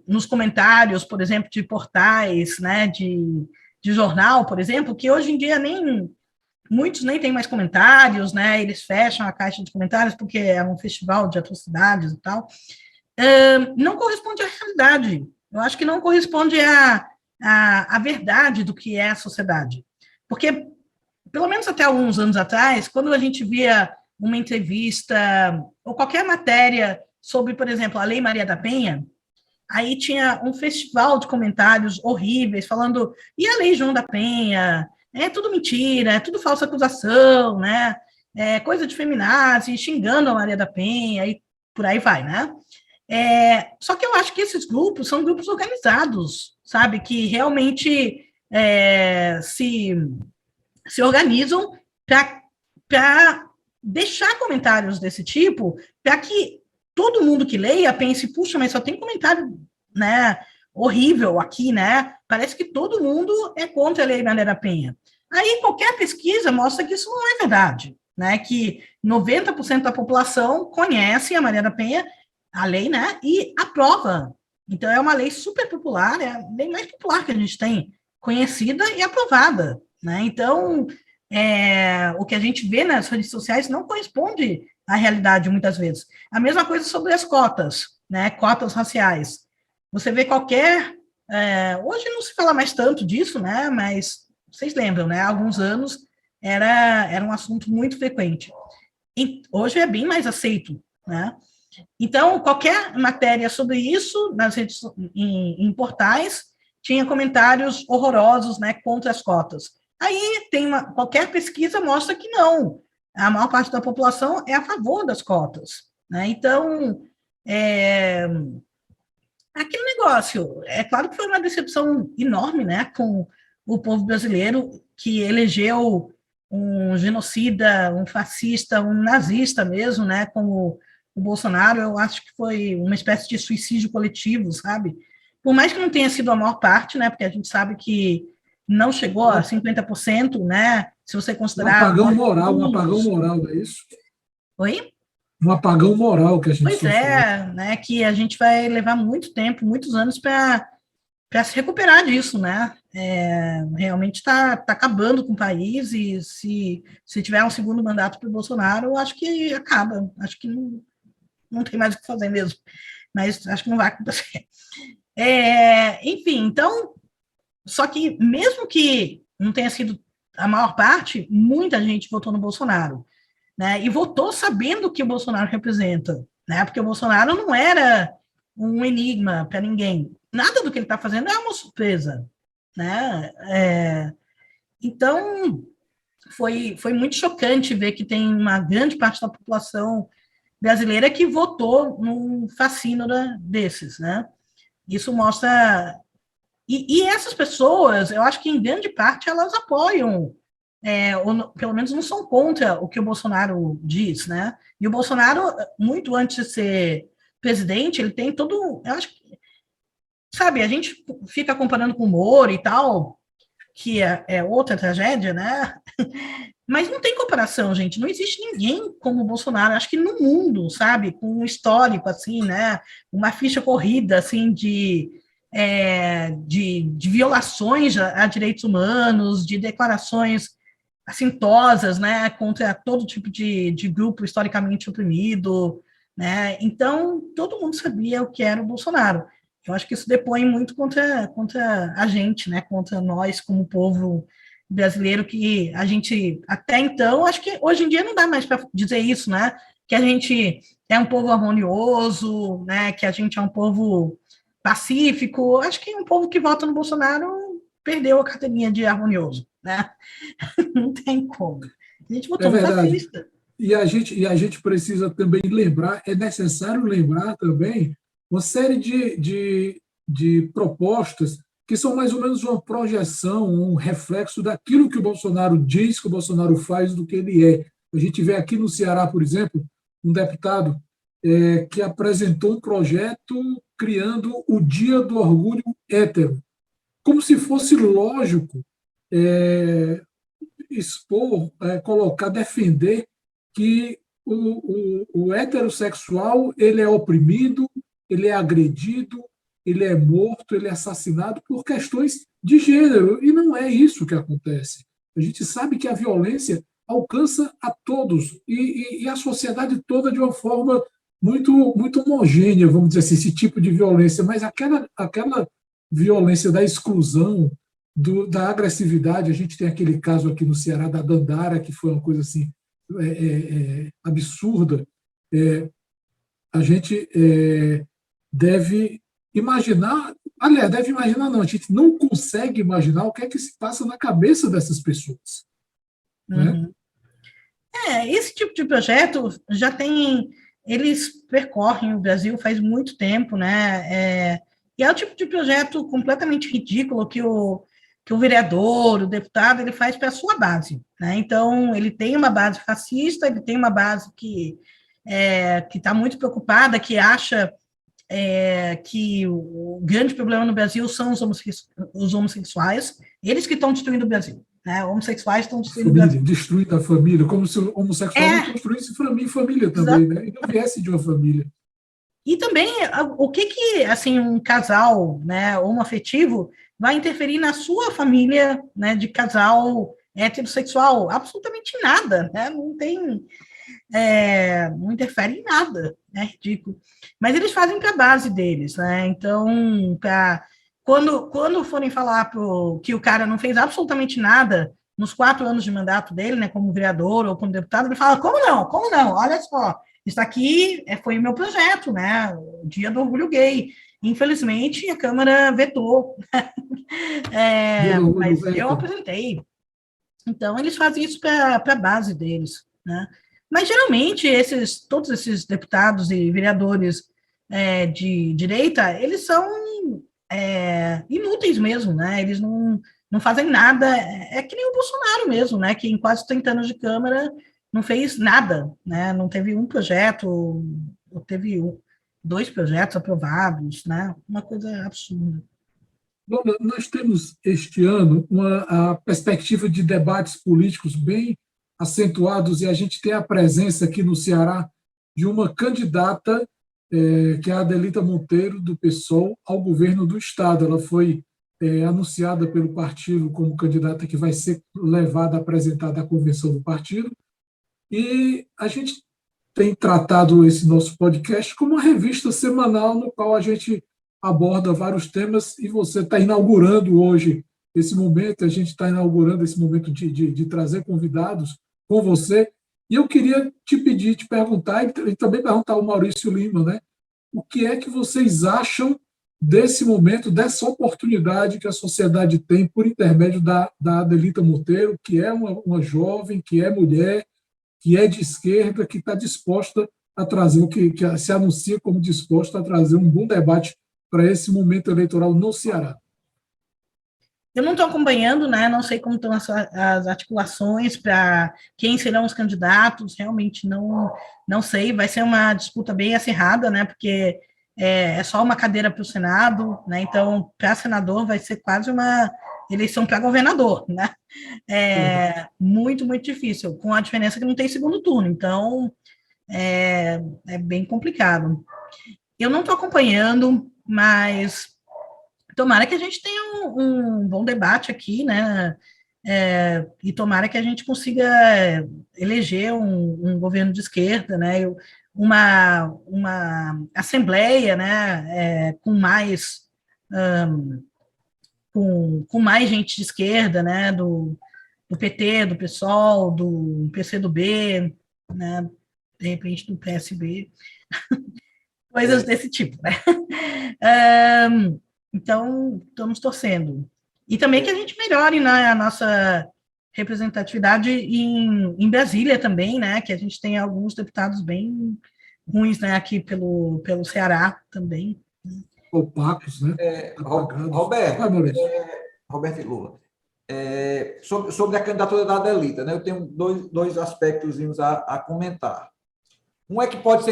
nos comentários, por exemplo, de portais, né, de jornal, por exemplo, que hoje em dia muitos nem têm mais comentários, né, eles fecham a caixa de comentários porque é um festival de atrocidades e tal, não corresponde à realidade. Eu acho que não corresponde à verdade do que é a sociedade. Porque, pelo menos até alguns anos atrás, quando a gente via uma entrevista ou qualquer matéria sobre, por exemplo, a Lei Maria da Penha, aí tinha um festival de comentários horríveis falando, e a Lei João da Penha? É tudo mentira, é tudo falsa acusação, né? É coisa de feminazi, xingando a Maria da Penha, e por aí vai, né? Só que eu acho que esses grupos são grupos organizados, sabe? Que realmente se organizam para deixar comentários desse tipo, para que todo mundo que leia pense, puxa, mas só tem comentário, né, horrível aqui, né? Parece que todo mundo é contra a Lei Maria da Penha. Aí qualquer pesquisa mostra que isso não é verdade, né? Que 90% da população conhece a Maria da Penha, a lei, né? E aprova. Então é uma lei super popular, é a lei mais popular que a gente tem, conhecida e aprovada, né? Então o que a gente vê nas redes sociais não corresponde à realidade muitas vezes. A mesma coisa sobre as cotas, né? Cotas raciais. Você vê hoje não se fala mais tanto disso, né? Mas vocês lembram, né? Há alguns anos era um assunto muito frequente. E hoje é bem mais aceito, né? Então, qualquer matéria sobre isso nas redes, em portais tinha comentários horrorosos, né, contra as cotas. Aí qualquer pesquisa mostra que não, a maior parte da população é a favor das cotas, né? Então, aquele negócio, é claro que foi uma decepção enorme, né, com o povo brasileiro, que elegeu um genocida, um fascista, um nazista mesmo, né, como o Bolsonaro. Eu acho que foi uma espécie de suicídio coletivo, sabe? Por mais que não tenha sido a maior parte, né, porque a gente sabe que não chegou a 50%, né, se você considerar... Um apagão moral, não é isso? Oi? Um apagão moral que a gente sofreu. Né, que a gente vai levar muito tempo, muitos anos para se recuperar disso, né? Realmente está acabando com o país, e se tiver um segundo mandato para o Bolsonaro, eu acho que acaba, acho que não tem mais o que fazer mesmo, mas acho que não vai acontecer. Enfim, então, só que mesmo que não tenha sido a maior parte, muita gente votou no Bolsonaro, né? E votou sabendo o que o Bolsonaro representa, né? Porque o Bolsonaro não era um enigma para ninguém. Nada do que ele está fazendo é uma surpresa, né? Então, foi muito chocante ver que tem uma grande parte da população brasileira que votou num fascínora desses, né? Isso mostra... E essas pessoas, eu acho que, em grande parte, elas apoiam, ou pelo menos não são contra o que o Bolsonaro diz, né? E o Bolsonaro, muito antes de ser presidente, ele tem todo... Eu acho que, sabe, a gente fica comparando com o Moro e tal, que é outra tragédia, né? Mas não tem comparação, gente. Não existe ninguém como o Bolsonaro, acho que no mundo, sabe? Com um histórico, assim, né? Uma ficha corrida, assim, de violações a direitos humanos, de declarações assintosas, né? Contra todo tipo de grupo historicamente oprimido, né? Então, todo mundo sabia o que era o Bolsonaro. Eu acho que isso depõe muito contra a gente, né? Contra nós, como povo brasileiro, que a gente, até então, acho que hoje em dia não dá mais para dizer isso, né? Que a gente é um povo harmonioso, né? Que a gente é um povo pacífico. Acho que um povo que vota no Bolsonaro perdeu a carteirinha de harmonioso, né? Não tem como. A gente votou no fascista. E a gente precisa também lembrar, é necessário lembrar também uma série de propostas que são mais ou menos uma projeção, um reflexo daquilo que o Bolsonaro diz, que o Bolsonaro faz, do que ele é. A gente vê aqui no Ceará, por exemplo, um deputado que apresentou um projeto criando o Dia do Orgulho Hétero, como se fosse lógico expor, colocar, defender que o heterossexual ele é oprimido, ele é agredido, ele é morto, ele é assassinado por questões de gênero, e não é isso que acontece. A gente sabe que a violência alcança a todos, e a sociedade toda de uma forma muito homogênea, vamos dizer assim, esse tipo de violência, mas aquela violência da exclusão, da agressividade. A gente tem aquele caso aqui no Ceará da Dandara, que foi uma coisa assim absurda. A gente deve imaginar, aliás, não, a gente não consegue imaginar o que é que se passa na cabeça dessas pessoas. Uhum. Né? Esse tipo de projeto já tem, eles percorrem o Brasil faz muito tempo, né? E é o tipo de projeto completamente ridículo que o vereador, o deputado, ele faz para a sua base, né? Então, ele tem uma base fascista, ele tem uma base que está muito preocupada, que acha que o grande problema no Brasil são os homossexuais, eles que estão destruindo o Brasil, né? Homossexuais estão destruindo o Brasil. Destruindo a família, como se o homossexual não construísse família também, né? E não viesse de uma família. E também, o que assim, um casal, né, homoafetivo vai interferir na sua família, né, de casal heterossexual? Absolutamente nada, né? Não tem... não interfere em nada, é ridículo. Mas eles fazem para a base deles, né? Então, quando forem falar que o cara não fez absolutamente nada nos 4 anos de mandato dele, né, como vereador ou como deputado, ele fala, como não? Olha só, isso aqui foi o meu projeto, né? O Dia do Orgulho Gay. Infelizmente, a Câmara vetou, mas eu apresentei. Então, eles fazem isso para a base deles, né? Mas, geralmente, todos esses deputados e vereadores de direita, eles são inúteis mesmo, né? Eles não fazem nada. É que nem o Bolsonaro mesmo, né? Que em quase 30 anos de Câmara não fez nada, né? Não teve um projeto, ou teve 2 projetos aprovados, né? Uma coisa absurda. Bom, nós temos este ano a perspectiva de debates políticos bem acentuados e a gente tem a presença aqui no Ceará de uma candidata, que é a Adelita Monteiro, do PSOL, ao governo do Estado. Ela foi anunciada pelo partido como candidata que vai ser levada, apresentada à convenção do partido, e a gente tem tratado esse nosso podcast como uma revista semanal no qual a gente aborda vários temas, e você está inaugurando hoje esse momento, a gente está inaugurando esse momento de trazer convidados com você, e eu queria te perguntar, e também perguntar ao Maurício Lima, né, o que é que vocês acham desse momento, dessa oportunidade que a sociedade tem por intermédio da Adelita Monteiro, que é uma jovem, que é mulher, que é de esquerda, que está disposta a trazer, que se anuncia como disposta a trazer um bom debate para esse momento eleitoral no Ceará. Eu não estou acompanhando, né? Não sei como estão as articulações para quem serão os candidatos, realmente não sei. Vai ser uma disputa bem acirrada, né? Porque é só uma cadeira para o Senado, né? Então, para senador vai ser quase uma eleição para governador, né? Muito, muito difícil, com a diferença que não tem segundo turno. Então, é bem complicado. Eu não estou acompanhando, mas tomara que a gente tenha um bom debate aqui, né? E tomara que a gente consiga eleger um governo de esquerda, né? Uma assembleia, né? Com mais gente de esquerda, né? Do PT, do PSOL, do PCdoB, né? De repente do PSB, coisas desse tipo, né? Então, estamos torcendo. E também que a gente melhore, né, a nossa representatividade em Brasília também, né, que a gente tem alguns deputados bem ruins, né, aqui pelo Ceará também. Opacos, né? Roberto e Lula. Sobre a candidatura da Adelita, né, eu tenho dois aspectos a comentar. Um é que pode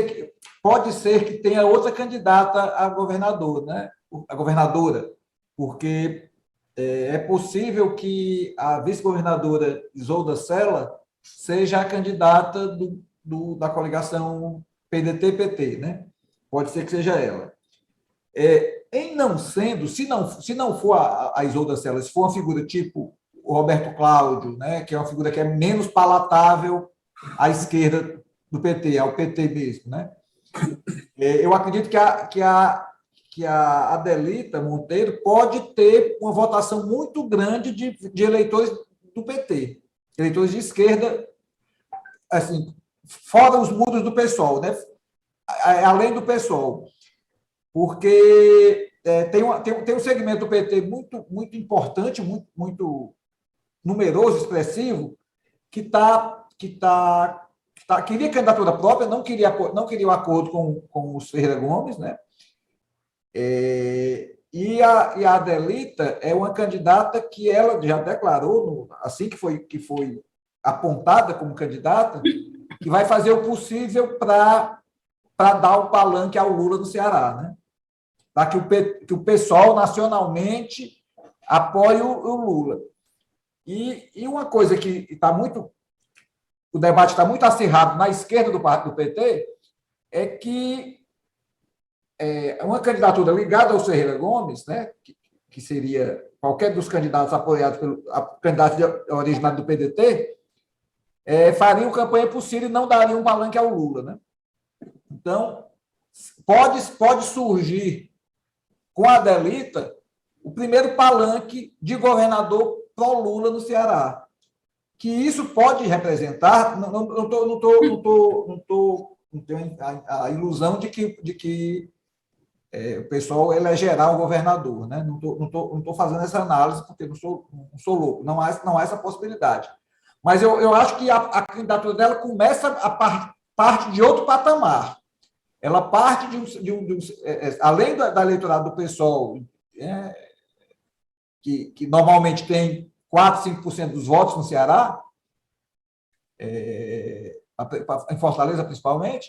ser que tenha outra candidata a governador, né? A governadora, porque é possível que a vice-governadora Isolda Sela seja a candidata da coligação PDT-PT, né? Pode ser que seja ela. Em não sendo, se não for a Isolda Sela, se for uma figura tipo o Roberto Cláudio, né? Que é uma figura que é menos palatável à esquerda do PT, ao PT mesmo, né? Eu acredito que a Adelita Monteiro pode ter uma votação muito grande de eleitores do PT, eleitores de esquerda, assim, fora os muros do PSOL, né? Além do PSOL, porque tem um segmento do PT muito, muito importante, muito, muito numeroso, expressivo, que queria candidatura própria, não queria o acordo com os Ferreira Gomes, né? E a Adelita é uma candidata que ela já declarou, assim que foi apontada como candidata, que vai fazer o possível para dar o palanque ao Lula no Ceará, né? Para que o pessoal nacionalmente apoie o Lula. E uma coisa que está muito... O debate está muito acirrado na esquerda do PT, é que uma candidatura ligada ao Ferreira Gomes, né, que seria qualquer dos candidatos apoiados pelo candidato originário do PDT, faria campanha por Ciro e não daria um palanque ao Lula, né? Então, pode surgir com a Adelita o primeiro palanque de governador pró-Lula no Ceará. Que isso pode representar, não tenho a ilusão de que o pessoal elegerá o governador, né? Não estou fazendo essa análise porque não sou louco, não há essa possibilidade. Mas eu acho que a candidatura dela começa parte de outro patamar. Ela parte além da eleitorado do PSOL, que normalmente tem 4%, 5% dos votos no Ceará, em Fortaleza principalmente,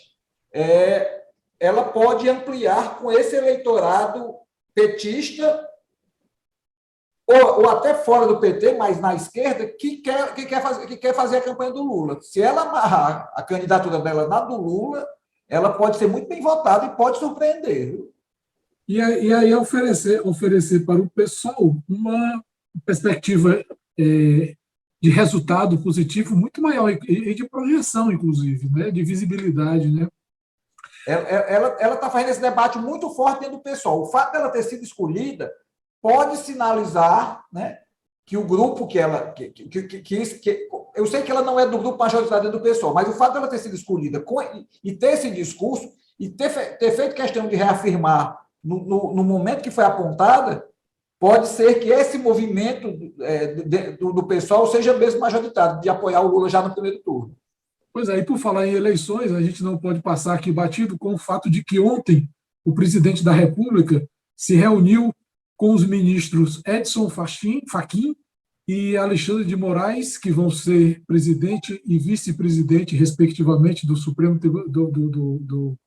ela pode ampliar com esse eleitorado petista ou até fora do PT, mas na esquerda, que quer fazer a campanha do Lula. Se ela amarrar a candidatura dela na do Lula, ela pode ser muito bem votada e pode surpreender. Viu? E aí oferecer para o pessoal uma perspectiva de resultado positivo muito maior e de projeção, inclusive, né? De visibilidade, né? Ela está fazendo esse debate muito forte dentro do pessoal. O fato dela ter sido escolhida pode sinalizar, né, que o grupo que ela... eu sei que ela não é do grupo majoritário dentro do pessoal, mas o fato dela ter sido escolhida e ter esse discurso e ter feito questão de reafirmar no momento que foi apontada, pode ser que esse movimento do pessoal seja mesmo majoritário, de apoiar o Lula já no primeiro turno. Pois é, e por falar em eleições, a gente não pode passar aqui batido com o fato de que ontem o presidente da República se reuniu com os ministros Edson Fachin e Alexandre de Moraes, que vão ser presidente e vice-presidente, respectivamente, do do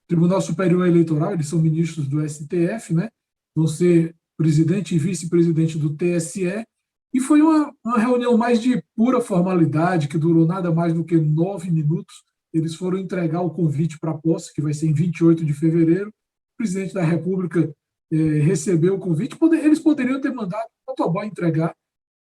Tribunal Superior Eleitoral. Eles são ministros do STF, né? Vão ser presidente e vice-presidente do TSE. E foi uma reunião mais de pura formalidade, que durou nada mais do que 9 minutos. Eles foram entregar o convite para a posse, que vai ser em 28 de fevereiro. O presidente da República recebeu o convite. Eles poderiam ter mandado o motoboy entregar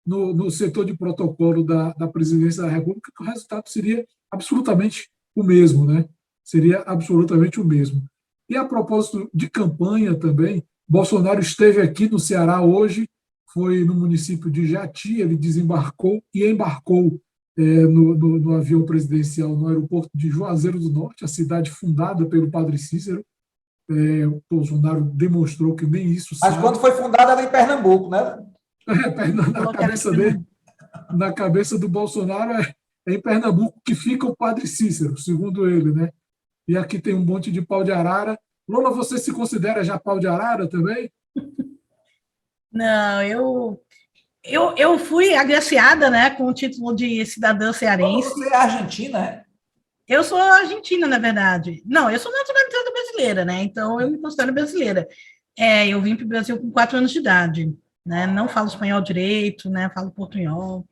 no setor de protocolo da presidência da República, que o resultado seria absolutamente o mesmo, né? Seria absolutamente o mesmo. E a propósito de campanha também, Bolsonaro esteve aqui no Ceará hoje, foi no município de Jati, ele desembarcou e embarcou no avião presidencial no aeroporto de Juazeiro do Norte, a cidade fundada pelo padre Cícero. O Bolsonaro demonstrou que nem isso Mas sabe. quando foi fundada era em Pernambuco, né? Na cabeça do Bolsonaro é em Pernambuco que fica o padre Cícero, segundo ele, né? E aqui tem um monte de pau de arara. Lola, você se considera já pau de arara também? Não, eu fui agraciada, né, com o título de cidadã cearense. Você é argentina, é? Eu sou argentina, na verdade. Não, eu sou naturalizada brasileira, né? Então eu me considero brasileira. Eu vim para o Brasil com 4 anos de idade, né? Não falo espanhol direito, né? Falo portunhol.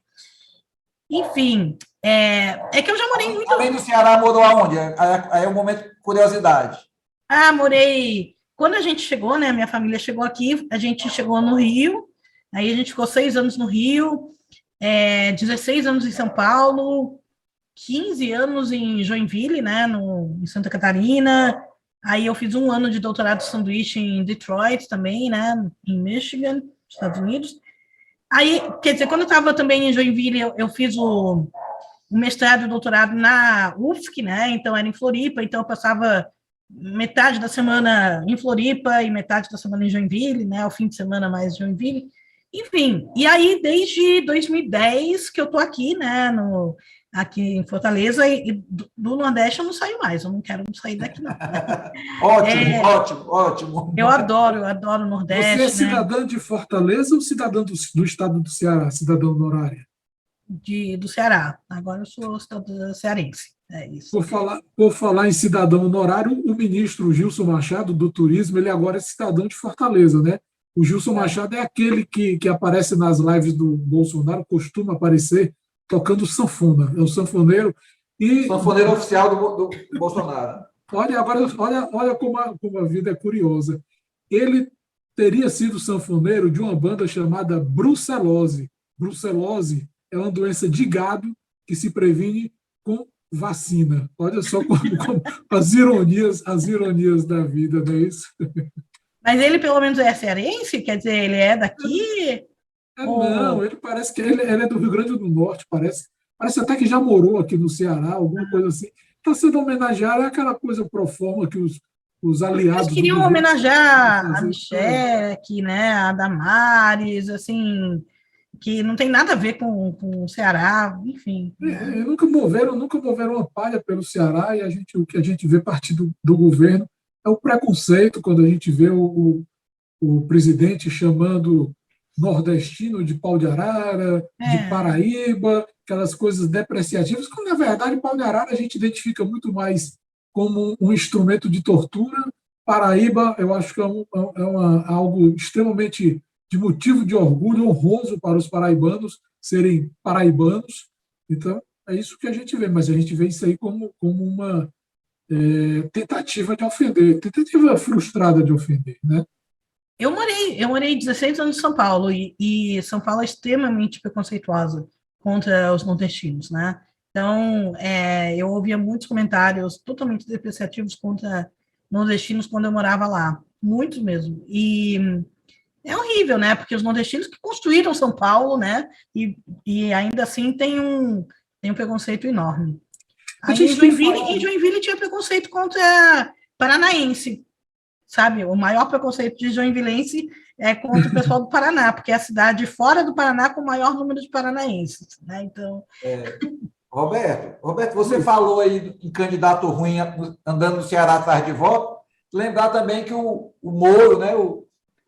Enfim, é que eu já morei muito... Além do Ceará, morou aonde? Aí é um momento de curiosidade. Morei... Quando a gente chegou, né, minha família chegou aqui, a gente chegou no Rio, aí a gente ficou 6 anos no Rio, 16 anos em São Paulo, 15 anos em Joinville, né, em Santa Catarina, aí eu fiz 1 ano de doutorado de sanduíche em Detroit também, né, em Michigan, Estados Unidos. Aí, quer dizer, quando eu estava também em Joinville, eu fiz o mestrado e o doutorado na UFSC, né, então era em Floripa, então eu passava metade da semana em Floripa e metade da semana em Joinville, né, ao fim de semana mais Joinville, enfim. E aí, desde 2010 que eu estou aqui, né, aqui em Fortaleza, e do Nordeste eu não saio mais, eu não quero sair daqui, não. Ótimo. Eu adoro o Nordeste. Você é cidadã de Fortaleza ou cidadã do estado do Ceará, cidadã honorária? Do Ceará. Agora eu sou cidadã cearense. É isso. Por falar em cidadão honorário, o ministro Gilson Machado, do Turismo, ele agora é cidadão de Fortaleza, né? O Gilson Machado é aquele que aparece nas lives do Bolsonaro, costuma aparecer tocando sanfona. É o sanfoneiro. Sanfoneiro oficial do Bolsonaro. Olha como a vida é curiosa. Ele teria sido sanfoneiro de uma banda chamada Brucelose. Brucelose é uma doença de gado que se previne com vacina. Olha só como as ironias da vida, não é isso? Mas ele, pelo menos, é cearense? Quer dizer, ele é daqui? Não, ele parece que ele é do Rio Grande do Norte, parece até que já morou aqui no Ceará, alguma coisa assim. Está sendo homenageado, é aquela coisa pro forma que os aliados. Eles queriam homenagear a Michelle, né, a Damares, assim, que não tem nada a ver com o Ceará, enfim. Nunca moveram uma palha pelo Ceará, e o que a gente vê partir do governo é o preconceito, quando a gente vê o presidente chamando nordestino de pau de arara, de Paraíba, aquelas coisas depreciativas, quando, na verdade, pau de arara a gente identifica muito mais como um instrumento de tortura. Paraíba, eu acho que é algo extremamente de motivo de orgulho, honroso para os paraibanos serem paraibanos. Então, é isso que a gente vê, mas a gente vê isso aí como uma tentativa de ofender, tentativa frustrada de ofender, né? Eu morei 16 anos em São Paulo, e São Paulo é extremamente preconceituosa contra os nordestinos, né? Então, eu ouvia muitos comentários totalmente depreciativos contra nordestinos quando eu morava lá, muitos mesmo. E é horrível, né? Porque os nordestinos que construíram São Paulo, né? E ainda assim tem um preconceito enorme. Aí, em Joinville tinha preconceito contra paranaense, sabe? O maior preconceito de joinvilense é contra o pessoal do Paraná, porque é a cidade fora do Paraná com o maior número de paranaenses, né? Então... Roberto, você falou aí em candidato ruim andando no Ceará atrás de voto. Lembrar também que o Moro, né,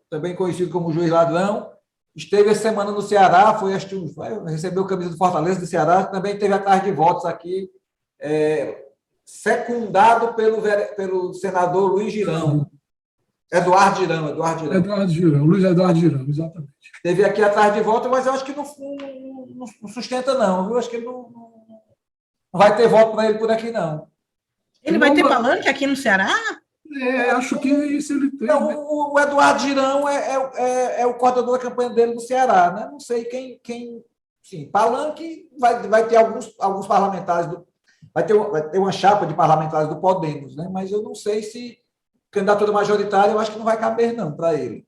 também conhecido como Juiz Ladrão, esteve essa semana no Ceará, recebeu a camisa do Fortaleza do Ceará, também teve atrás de votos aqui, secundado pelo senador Luiz Girão. Luiz Eduardo Girão, exatamente. Teve aqui atrás de voto, mas eu acho que não sustenta, não. Eu acho que ele não vai ter voto para ele por aqui, não. Ele vai ter palanque aqui no Ceará? Acho que isso ele tem. Não, o Eduardo Girão é o coordenador da campanha dele no Ceará, né? Não sei quem sim, palanque vai ter alguns parlamentares, vai ter uma chapa de parlamentares do Podemos, né? Mas eu não sei se candidatura majoritária, eu acho que não vai caber, não, para ele.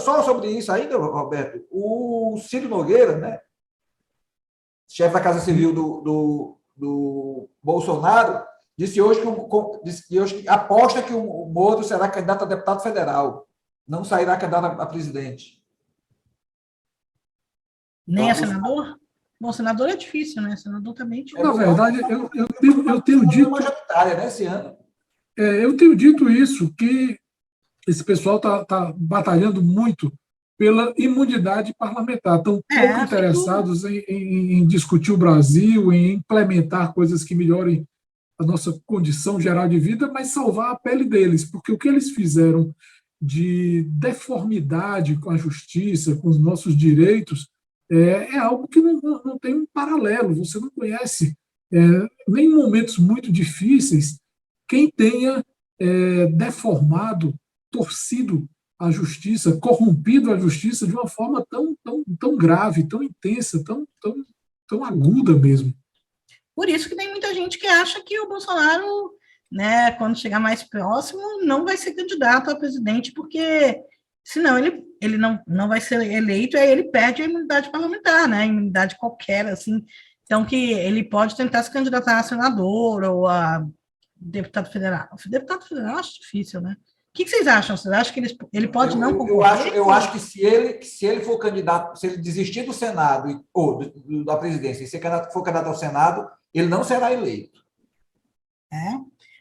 Só sobre isso ainda, Roberto, o Ciro Nogueira, né, chefe da Casa Civil do Bolsonaro, disse hoje que aposta que o Moro será candidato a deputado federal, não sairá candidato a presidente. Nem a senador? Bom, senador é difícil, né? Senador também. Na verdade, eu tenho dito... majoritária, né, esse ano. Eu tenho dito isso, que esse pessoal está batalhando muito pela imunidade parlamentar. Estão pouco interessados em discutir o Brasil, em implementar coisas que melhorem a nossa condição geral de vida, mas salvar a pele deles, porque o que eles fizeram de deformidade com a justiça, com os nossos direitos, é algo que não tem um paralelo. Você não conhece, nem em momentos muito difíceis, quem tenha deformado, torcido a justiça, corrompido a justiça de uma forma tão grave, tão intensa, tão aguda mesmo. Por isso que tem muita gente que acha que o Bolsonaro, né, quando chegar mais próximo, não vai ser candidato a presidente, porque senão ele não vai ser eleito, aí ele perde a imunidade parlamentar, né, a imunidade qualquer, assim. Então, que ele pode tentar se candidatar a senador ou a deputado federal. Deputado federal eu acho difícil, né? O que vocês acham? Vocês acham que ele pode não concorrer? Eu acho que se ele for candidato, se ele desistir do Senado ou da presidência e for candidato ao Senado, ele não será eleito.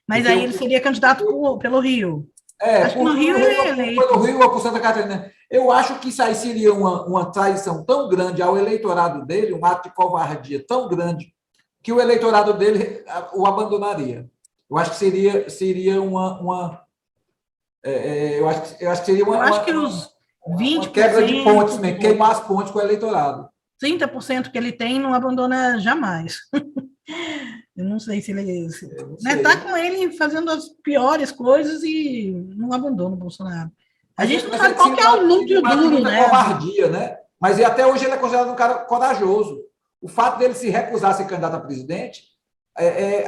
Mas aí ele seria candidato pelo Rio. Acho que no Rio ele é eleito. Pelo Rio ou por Santa Catarina. Eu acho que isso aí seria uma traição tão grande ao eleitorado dele, um ato de covardia tão grande, que o eleitorado dele o abandonaria. Eu acho que seria uma eu acho que seria os 20%, uma quebra de pontes, né? Queimar as pontes com o eleitorado. 30% que ele tem não abandona jamais. Eu não sei se ele está com ele fazendo as piores coisas e não abandona o Bolsonaro. A gente não sabe qual que é o núcleo duro, né? Covardia, né? Mas até hoje ele é considerado um cara corajoso. O fato dele se recusar a ser candidato a presidente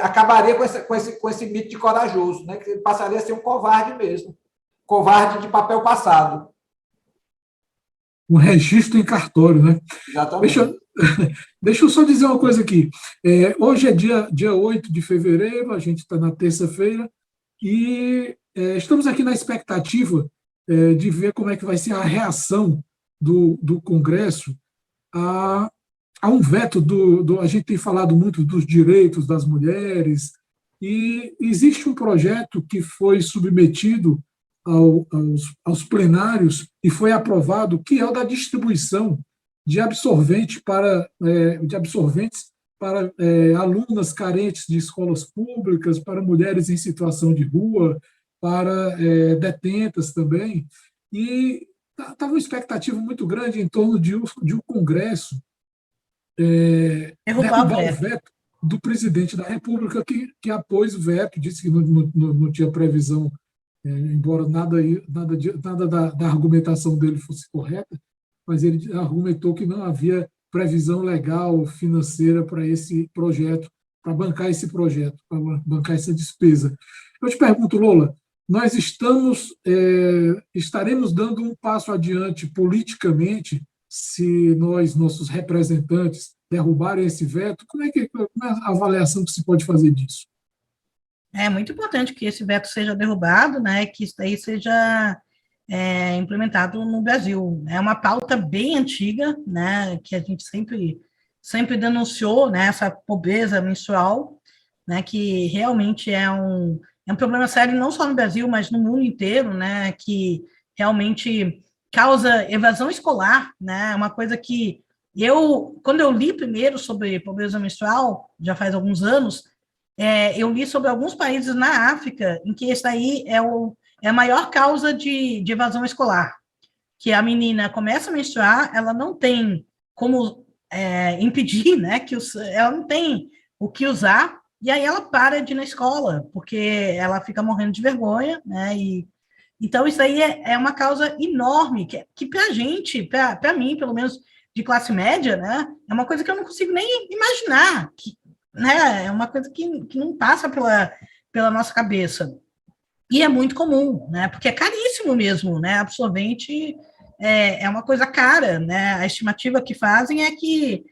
acabaria com esse mito de corajoso, né? Que ele passaria a ser um covarde mesmo. Covarde de papel passado. Um registro em cartório, né? Exatamente. Deixa eu só dizer uma coisa aqui. Hoje é dia 8 de fevereiro, a gente está na terça-feira, e estamos aqui na expectativa de ver como é que vai ser a reação do Congresso a um veto a gente tem falado muito dos direitos das mulheres, e existe um projeto que foi submetido aos plenários e foi aprovado, que é o da distribuição de absorventes para alunas carentes de escolas públicas, para mulheres em situação de rua, para detentas também. E estava uma expectativa muito grande em torno de o Congresso derrubar o veto do presidente da República, que apôs o veto, disse que não tinha previsão, embora nada da argumentação dele fosse correta, mas ele argumentou que não havia previsão legal, financeira para esse projeto, para bancar esse projeto, para bancar essa despesa. Eu te pergunto, Lola, nós estaremos dando um passo adiante politicamente se nossos representantes derrubarem esse veto? Como é a avaliação que se pode fazer disso? É muito importante que esse veto seja derrubado, né, que isso daí seja implementado no Brasil. É uma pauta bem antiga, né, que a gente sempre denunciou, né, essa pobreza menstrual, né, que realmente é um problema sério não só no Brasil, mas no mundo inteiro, né, que realmente causa evasão escolar, né, uma coisa que quando eu li primeiro sobre pobreza menstrual, já faz alguns anos, eu li sobre alguns países na África em que isso aí é a maior causa de evasão escolar, que a menina começa a menstruar, ela não tem como impedir, né, ela não tem o que usar, e aí ela para de ir na escola, porque ela fica morrendo de vergonha, né, então isso aí é uma causa enorme, que para a gente, para mim, pelo menos, de classe média, né, é uma coisa que eu não consigo nem imaginar, né, é uma coisa que não passa pela nossa cabeça. E é muito comum, né, porque é caríssimo mesmo, né, absorvente é uma coisa cara, né, a estimativa que fazem é que,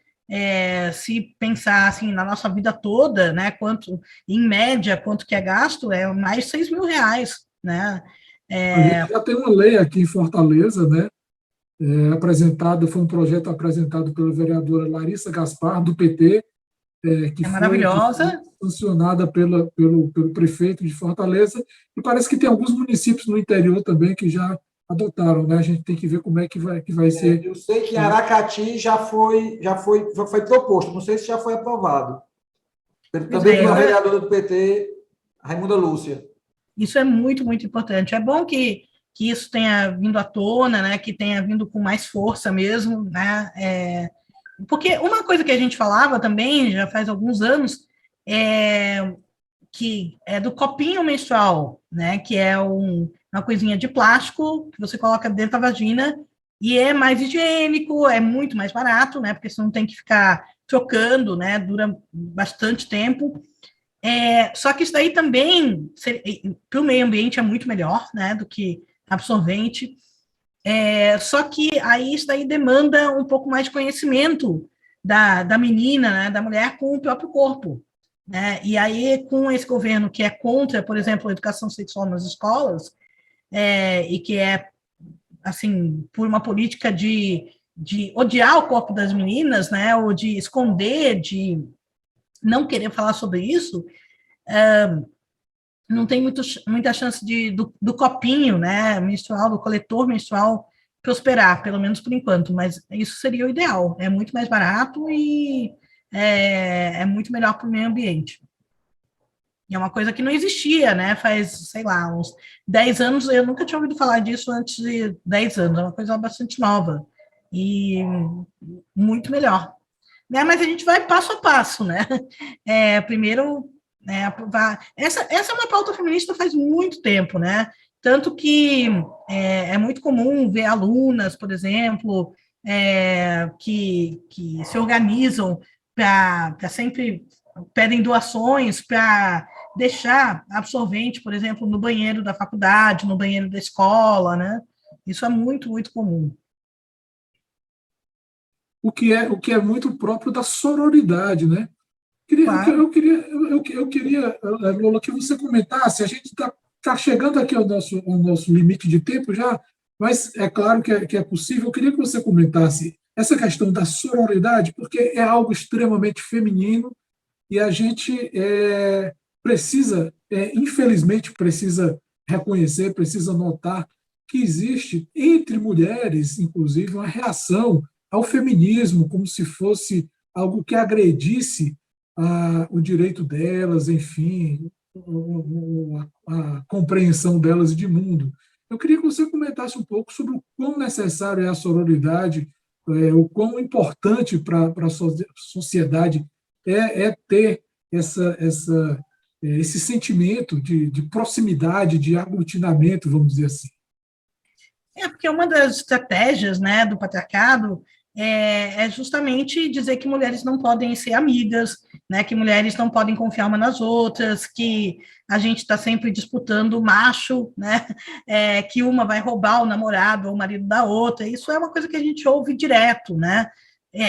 se pensar assim, na nossa vida toda, né, em média, quanto que é gasto, é mais de R$6.000, né. A gente já tem uma lei aqui em Fortaleza, né, foi um projeto apresentado pela vereadora Larissa Gaspar, do PT, que maravilhosa, foi sancionada pelo prefeito de Fortaleza, e parece que tem alguns municípios no interior também que já adotaram, né? A gente tem que ver como é que vai ser. Eu sei que em Aracati já foi proposto, não sei se já foi aprovado. Também pela vereadora do PT, Raimunda Lúcia. Isso é muito, muito importante. É bom que isso tenha vindo à tona, né? Que tenha vindo com mais força mesmo, né? Porque uma coisa que a gente falava também, já faz alguns anos, que é do copinho menstrual, né, que é uma coisinha de plástico que você coloca dentro da vagina e é mais higiênico, é muito mais barato, né, porque você não tem que ficar trocando, né, dura bastante tempo. Só que isso daí também, para o meio ambiente, é muito melhor, né, do que absorvente. Só que aí isso daí demanda um pouco mais de conhecimento da menina, né, da mulher com o próprio corpo, né? E aí, com esse governo que é contra, por exemplo, a educação sexual nas escolas, e que assim, por uma política de odiar o corpo das meninas, né, ou de esconder, de não querer falar sobre isso, não tem muita chance do copinho, né, menstrual, do coletor menstrual prosperar, pelo menos por enquanto, mas isso seria o ideal, é muito mais barato e é muito melhor para o meio ambiente. E é uma coisa que não existia, né, faz, sei lá, uns 10 anos, eu nunca tinha ouvido falar disso antes de 10 anos, é uma coisa bastante nova e muito melhor. Né, mas a gente vai passo a passo, né, primeiro... Essa é uma pauta feminista faz muito tempo, né? Tanto que é muito comum ver alunas, por exemplo, que se organizam para sempre pedem doações para deixar absorvente, por exemplo, no banheiro da faculdade, no banheiro da escola, né? Isso é muito, muito comum. o que é muito próprio da sororidade, né? Eu queria, Lola, que você comentasse. A gente está chegando aqui ao nosso limite de tempo já, mas é claro que é possível. Eu queria que você comentasse essa questão da sororidade, porque é algo extremamente feminino e a gente infelizmente, precisa reconhecer, precisa notar que existe entre mulheres, inclusive, uma reação ao feminismo, como se fosse algo que agredisse o direito delas, enfim, a compreensão delas de mundo. Eu queria que você comentasse um pouco sobre o quão necessário é a sororidade, o quão importante para a sociedade é ter esse sentimento de proximidade, de aglutinamento, vamos dizer assim. Porque uma das estratégias, né, do patriarcado é justamente dizer que mulheres não podem ser amigas, né, que mulheres não podem confiar umas nas outras, que a gente está sempre disputando o macho, né, que uma vai roubar o namorado ou o marido da outra. Isso é uma coisa que a gente ouve direto, né?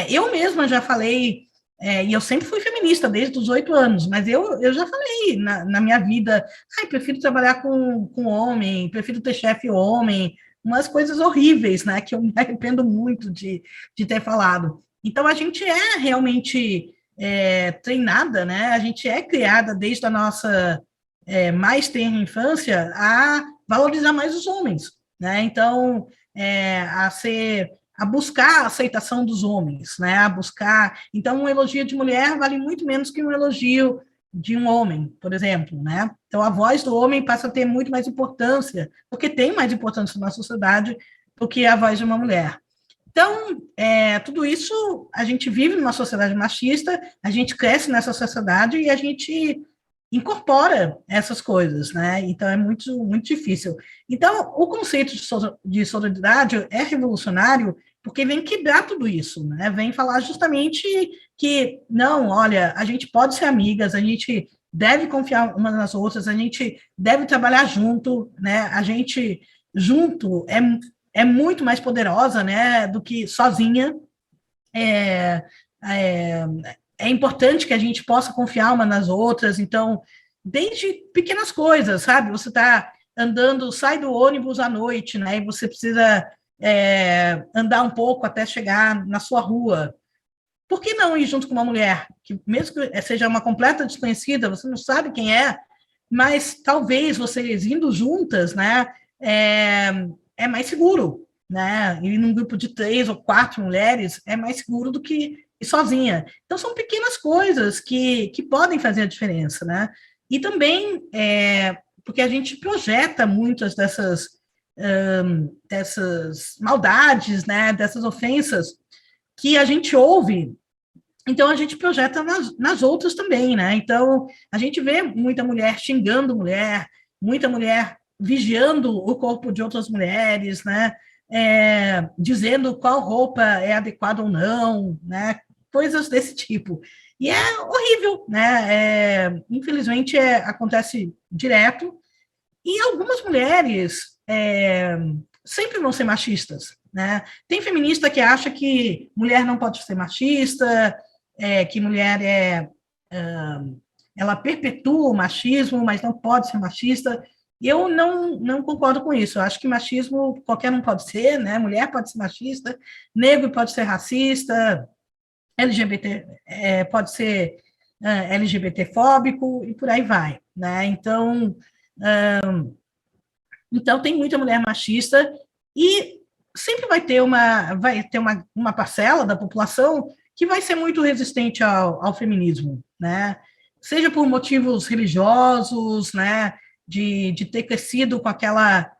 Eu mesma já falei, e eu sempre fui feminista desde os 8 anos, mas eu já falei na minha vida, prefiro trabalhar com homem, prefiro ter chefe homem, umas coisas horríveis, né, que eu me arrependo muito de ter falado. Então, a gente é realmente treinada, né, a gente é criada desde a nossa mais tenra infância a valorizar mais os homens, né, então, a buscar a aceitação dos homens, né, a buscar... Então, um elogio de mulher vale muito menos que um elogio de um homem, por exemplo, né? Então, a voz do homem passa a ter muito mais importância, porque tem mais importância na sociedade do que a voz de uma mulher. Então, tudo isso, a gente vive numa sociedade machista, a gente cresce nessa sociedade e a gente incorpora essas coisas, né? Então, é muito, muito difícil. Então, o conceito de sororidade é revolucionário porque vem quebrar tudo isso, né? Vem falar justamente que, não, olha, a gente pode ser amigas, a gente deve confiar umas nas outras, a gente deve trabalhar junto, né? A gente, junto, é muito mais poderosa, né, do que sozinha. É importante que a gente possa confiar uma nas outras, então, desde pequenas coisas, sabe? Você está andando, sai do ônibus à noite, né? E você precisa andar um pouco até chegar na sua rua. Por que não ir junto com uma mulher, que mesmo que seja uma completa desconhecida, você não sabe quem é, mas talvez vocês indo juntas, né, é mais seguro, né? Ir num grupo de 3 ou 4 mulheres é mais seguro do que ir sozinha. Então, são pequenas coisas que podem fazer a diferença, né? E também porque a gente projeta muitas dessas maldades, né, dessas ofensas que a gente ouve, então a gente projeta nas outras também, né? Então, a gente vê muita mulher xingando mulher, muita mulher vigiando o corpo de outras mulheres, né? Dizendo qual roupa é adequada ou não, né? Coisas desse tipo. E é horrível, né? Infelizmente, acontece direto. E algumas mulheres sempre vão ser machistas, né? Tem feminista que acha que mulher não pode ser machista, que mulher ela perpetua o machismo, mas não pode ser machista. Eu não concordo com isso. Eu acho que machismo qualquer um pode ser, né? Mulher pode ser machista, negro pode ser racista, LGBT pode ser LGBT-fóbico e por aí vai, né? Então tem muita mulher machista e sempre vai ter uma parcela da população que vai ser muito resistente ao feminismo, né? Seja por motivos religiosos, né? De ter crescido com aquela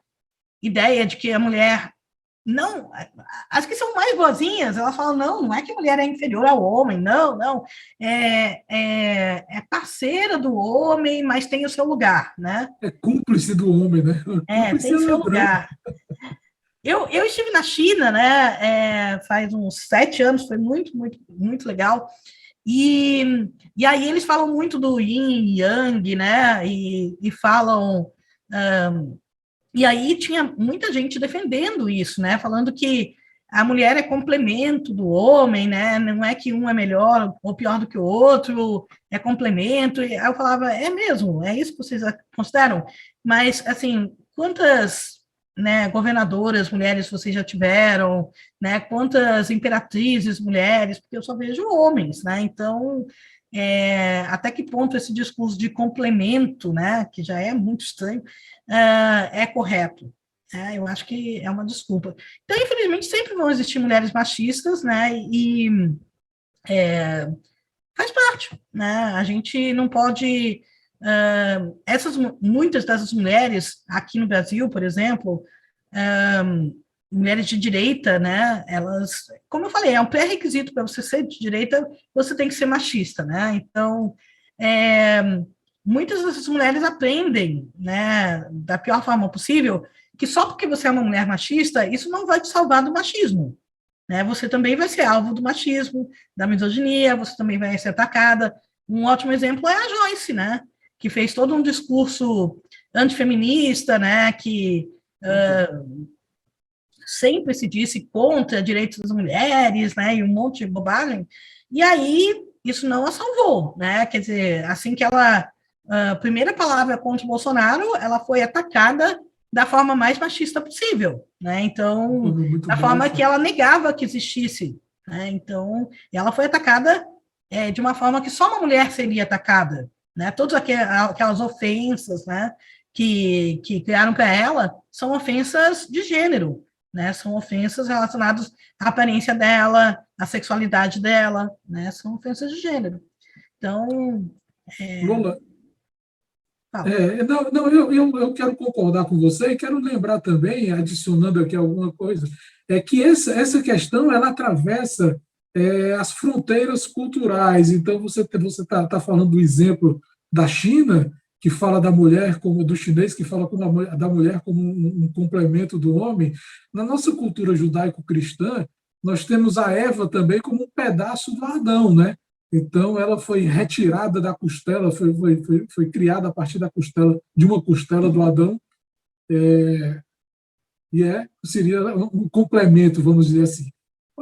ideia de que a mulher não... As que são mais boazinhas, elas falam, não é que a mulher é inferior ao homem, não. É parceira do homem, mas tem o seu lugar, né? É cúmplice do homem, né? Tem o seu lugar. Eu estive na China, né, faz uns 7 anos, foi muito, muito, muito legal, e aí eles falam muito do yin e yang, né, e falam, e aí tinha muita gente defendendo isso, né, falando que a mulher é complemento do homem, né? Não é que um é melhor ou pior do que o outro, é complemento. E aí eu falava, é mesmo, é isso que vocês consideram? Mas, assim, quantas, né, governadoras mulheres vocês já tiveram, né? Quantas imperatrizes mulheres? Porque eu só vejo homens, né? Então, até que ponto esse discurso de complemento, né, que já é muito estranho, é correto? Eu acho que é uma desculpa. Então, infelizmente, sempre vão existir mulheres machistas, né, e faz parte, né, a gente não pode... muitas dessas mulheres, aqui no Brasil, por exemplo, mulheres de direita, né, elas, como eu falei, é um pré-requisito para você ser de direita, você tem que ser machista, né, então, muitas dessas mulheres aprendem, né, da pior forma possível, que só porque você é uma mulher machista, isso não vai te salvar do machismo, né? Você também vai ser alvo do machismo, da misoginia, você também vai ser atacada. Um ótimo exemplo é a Joyce, né? Que fez todo um discurso antifeminista, né? Que sempre se disse contra direitos das mulheres, né? E um monte de bobagem. E aí, isso não a salvou, né? Quer dizer, assim que ela... a primeira palavra contra o Bolsonaro, ela foi atacada da forma mais machista possível, né? Então, da forma que ela negava que existisse, né? Então, ela foi atacada de uma forma que só uma mulher seria atacada, né? Todas aquelas ofensas, né, que criaram para ela são ofensas de gênero, né? São ofensas relacionadas à aparência dela, à sexualidade dela, né? São ofensas de gênero. Então, Lula, eu quero concordar com você e quero lembrar também, adicionando aqui alguma coisa, que essa questão ela atravessa as fronteiras culturais. Então, você tá falando do exemplo da China, que fala da mulher como do chinês, que fala da mulher como um complemento do homem. Na nossa cultura judaico-cristã, nós temos a Eva também como um pedaço do Adão, né? Então, ela foi retirada da costela, foi criada a partir da costela, de uma costela do Adão, seria um complemento, vamos dizer assim.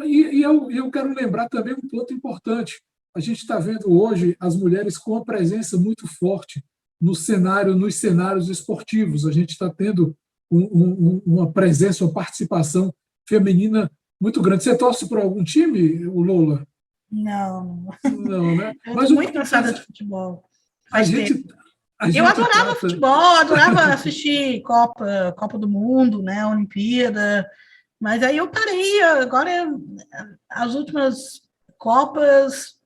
E eu quero lembrar também um ponto importante. A gente está vendo hoje as mulheres com uma presença muito forte nos cenários esportivos. A gente está tendo uma presença, uma participação feminina muito grande. Você torce por algum time, Lola? Não, né? Eu estou muito cansada de futebol. Eu adorava futebol, adorava assistir Copa do Mundo, né, Olimpíada, mas aí eu parei. Agora, as últimas Copas,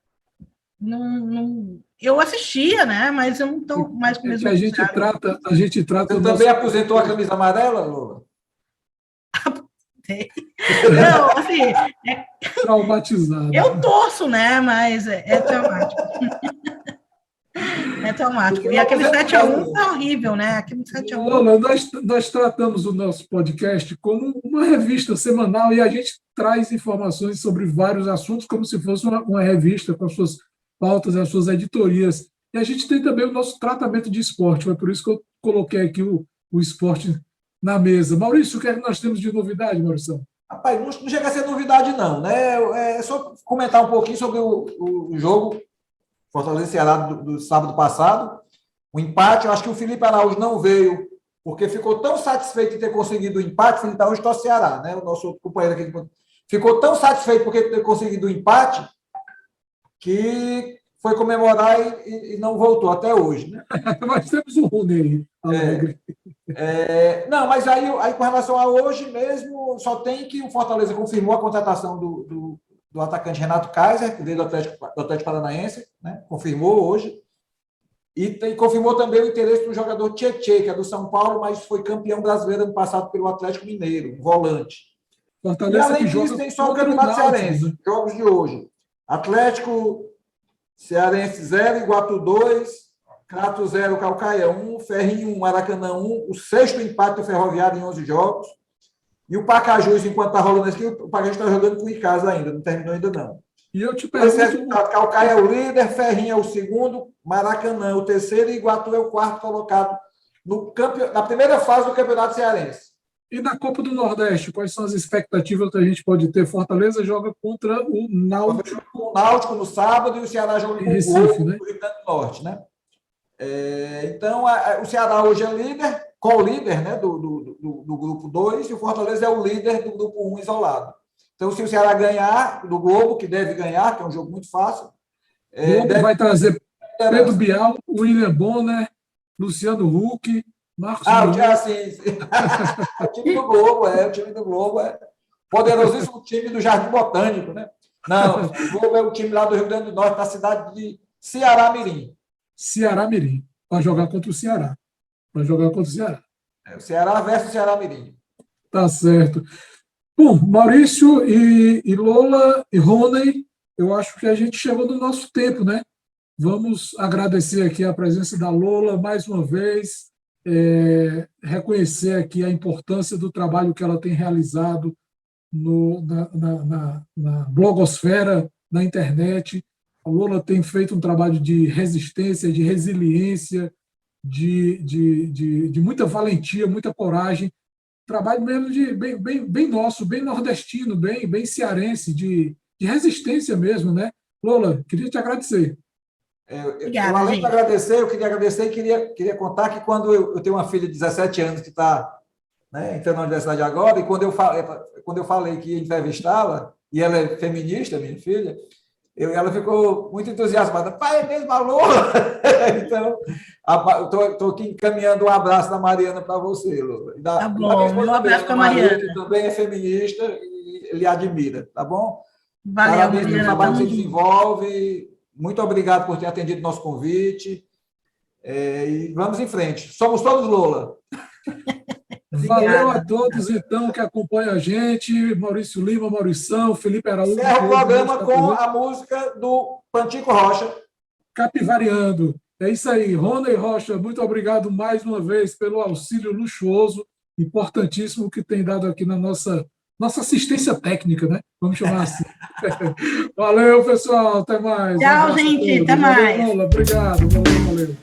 eu assistia, né, mas eu não estou mais com o mesmo. A gente trata. Você também aposentou a camisa amarela, Lola? Não, assim... traumatizado. Eu torço, né? Mas é traumático. É traumático. E aquele 7-1 tá horrível, né? Aquele 7-1... Nós tratamos o nosso podcast como uma revista semanal e a gente traz informações sobre vários assuntos como se fosse uma revista com as suas pautas, as suas editorias. E a gente tem também o nosso tratamento de esporte. Foi por isso que eu coloquei aqui o esporte na mesa. Maurício, o que é que nós temos de novidade, Maurício? Rapaz, não chega a ser novidade, não, né? É só comentar um pouquinho sobre o jogo Fortaleza e Ceará do sábado passado. O empate, eu acho que o Felipe Araújo não veio, porque ficou tão satisfeito de ter conseguido o empate. O Felipe Araújo está no Ceará, né? O nosso companheiro aqui ficou tão satisfeito por ter conseguido o empate que foi comemorar e não voltou até hoje, né? Mas temos um Rune alegre. Não, mas aí com relação a hoje mesmo, só tem que o Fortaleza confirmou a contratação do atacante Renato Kaiser, que veio do Atlético Paranaense, né? Confirmou hoje. E confirmou também o interesse do jogador Tietê, que é do São Paulo, mas foi campeão brasileiro ano passado pelo Atlético Mineiro, um volante. Fortaleza, e além disso, tem só o Campeonato Cearense, jogos de hoje. Atlético Cearense 0, Iguatu 2, Crato 0, Calcaia 1, Ferrinho 1, Maracanã 1, o 6º empate do Ferroviário em 11 jogos. E o Pacajus, enquanto está rolando aqui, o Pacajus está jogando com o Icasa ainda, não terminou ainda não. E eu te pergunto... Calcaia é o líder, Ferrinho é o 2º, Maracanã o 3º e Iguatu é o 4º colocado na primeira fase do Campeonato Cearense. E na Copa do Nordeste, quais são as expectativas que a gente pode ter? Fortaleza joga contra o Náutico. O Náutico no sábado e o Ceará joga com o Recife, né? Rio Grande do Norte, né? Então, o Ceará hoje é líder, co-líder, né, do grupo 2, e o Fortaleza é o líder do grupo 1 isolado. Então, se o Ceará ganhar do Globo, que deve ganhar, que é um jogo muito fácil... O Globo vai trazer Pedro Bial, William Bonner, Luciano Huck, Marcos... o time do Globo, o time do Globo é poderosíssimo time do Jardim Botânico, né? Não, o Globo é o time lá do Rio Grande do Norte, da cidade de Ceará-Mirim. Ceará-Mirim, para jogar contra o Ceará. O Ceará versus Ceará-Mirim. Tá certo. Bom, Maurício e Lola e Rony, eu acho que a gente chegou no nosso tempo, né? Vamos agradecer aqui a presença da Lola mais uma vez, reconhecer aqui a importância do trabalho que ela tem realizado na blogosfera, na internet. A Lola tem feito um trabalho de resistência, de resiliência, de muita valentia, muita coragem, trabalho mesmo bem nosso, bem nordestino, bem cearense, de resistência mesmo, né? Lola, queria te agradecer. Além de agradecer, eu queria agradecer e queria contar que quando eu tenho uma filha de 17 anos que está, né, entrando na universidade agora, e quando eu falei que ia entrevistá-la, e ela é feminista, minha filha, ela ficou muito entusiasmada. Pai, é mesmo a Lola? Então, estou aqui encaminhando um abraço da Mariana para você, Lola. Tá bom, um abraço para a Mariana. Que também é feminista e lhe admira, tá bom? Valeu, parabéns pelo Mariana. trabalho que você desenvolve. Muito obrigado por ter atendido nosso convite. E vamos em frente. Somos todos Lola. Valeu a todos, então, que acompanham a gente. Maurício Lima, Maurição, Felipe Araújo. Encerra o programa com a música do Pantico Rocha. Capivariando. É isso aí. Rony Rocha, muito obrigado mais uma vez pelo auxílio luxuoso, importantíssimo, que tem dado aqui na nossa assistência técnica, né? Vamos chamar assim. Valeu, pessoal. Até mais. Tchau, gente. Até mais. Valeu, Lola. Obrigado. Valeu.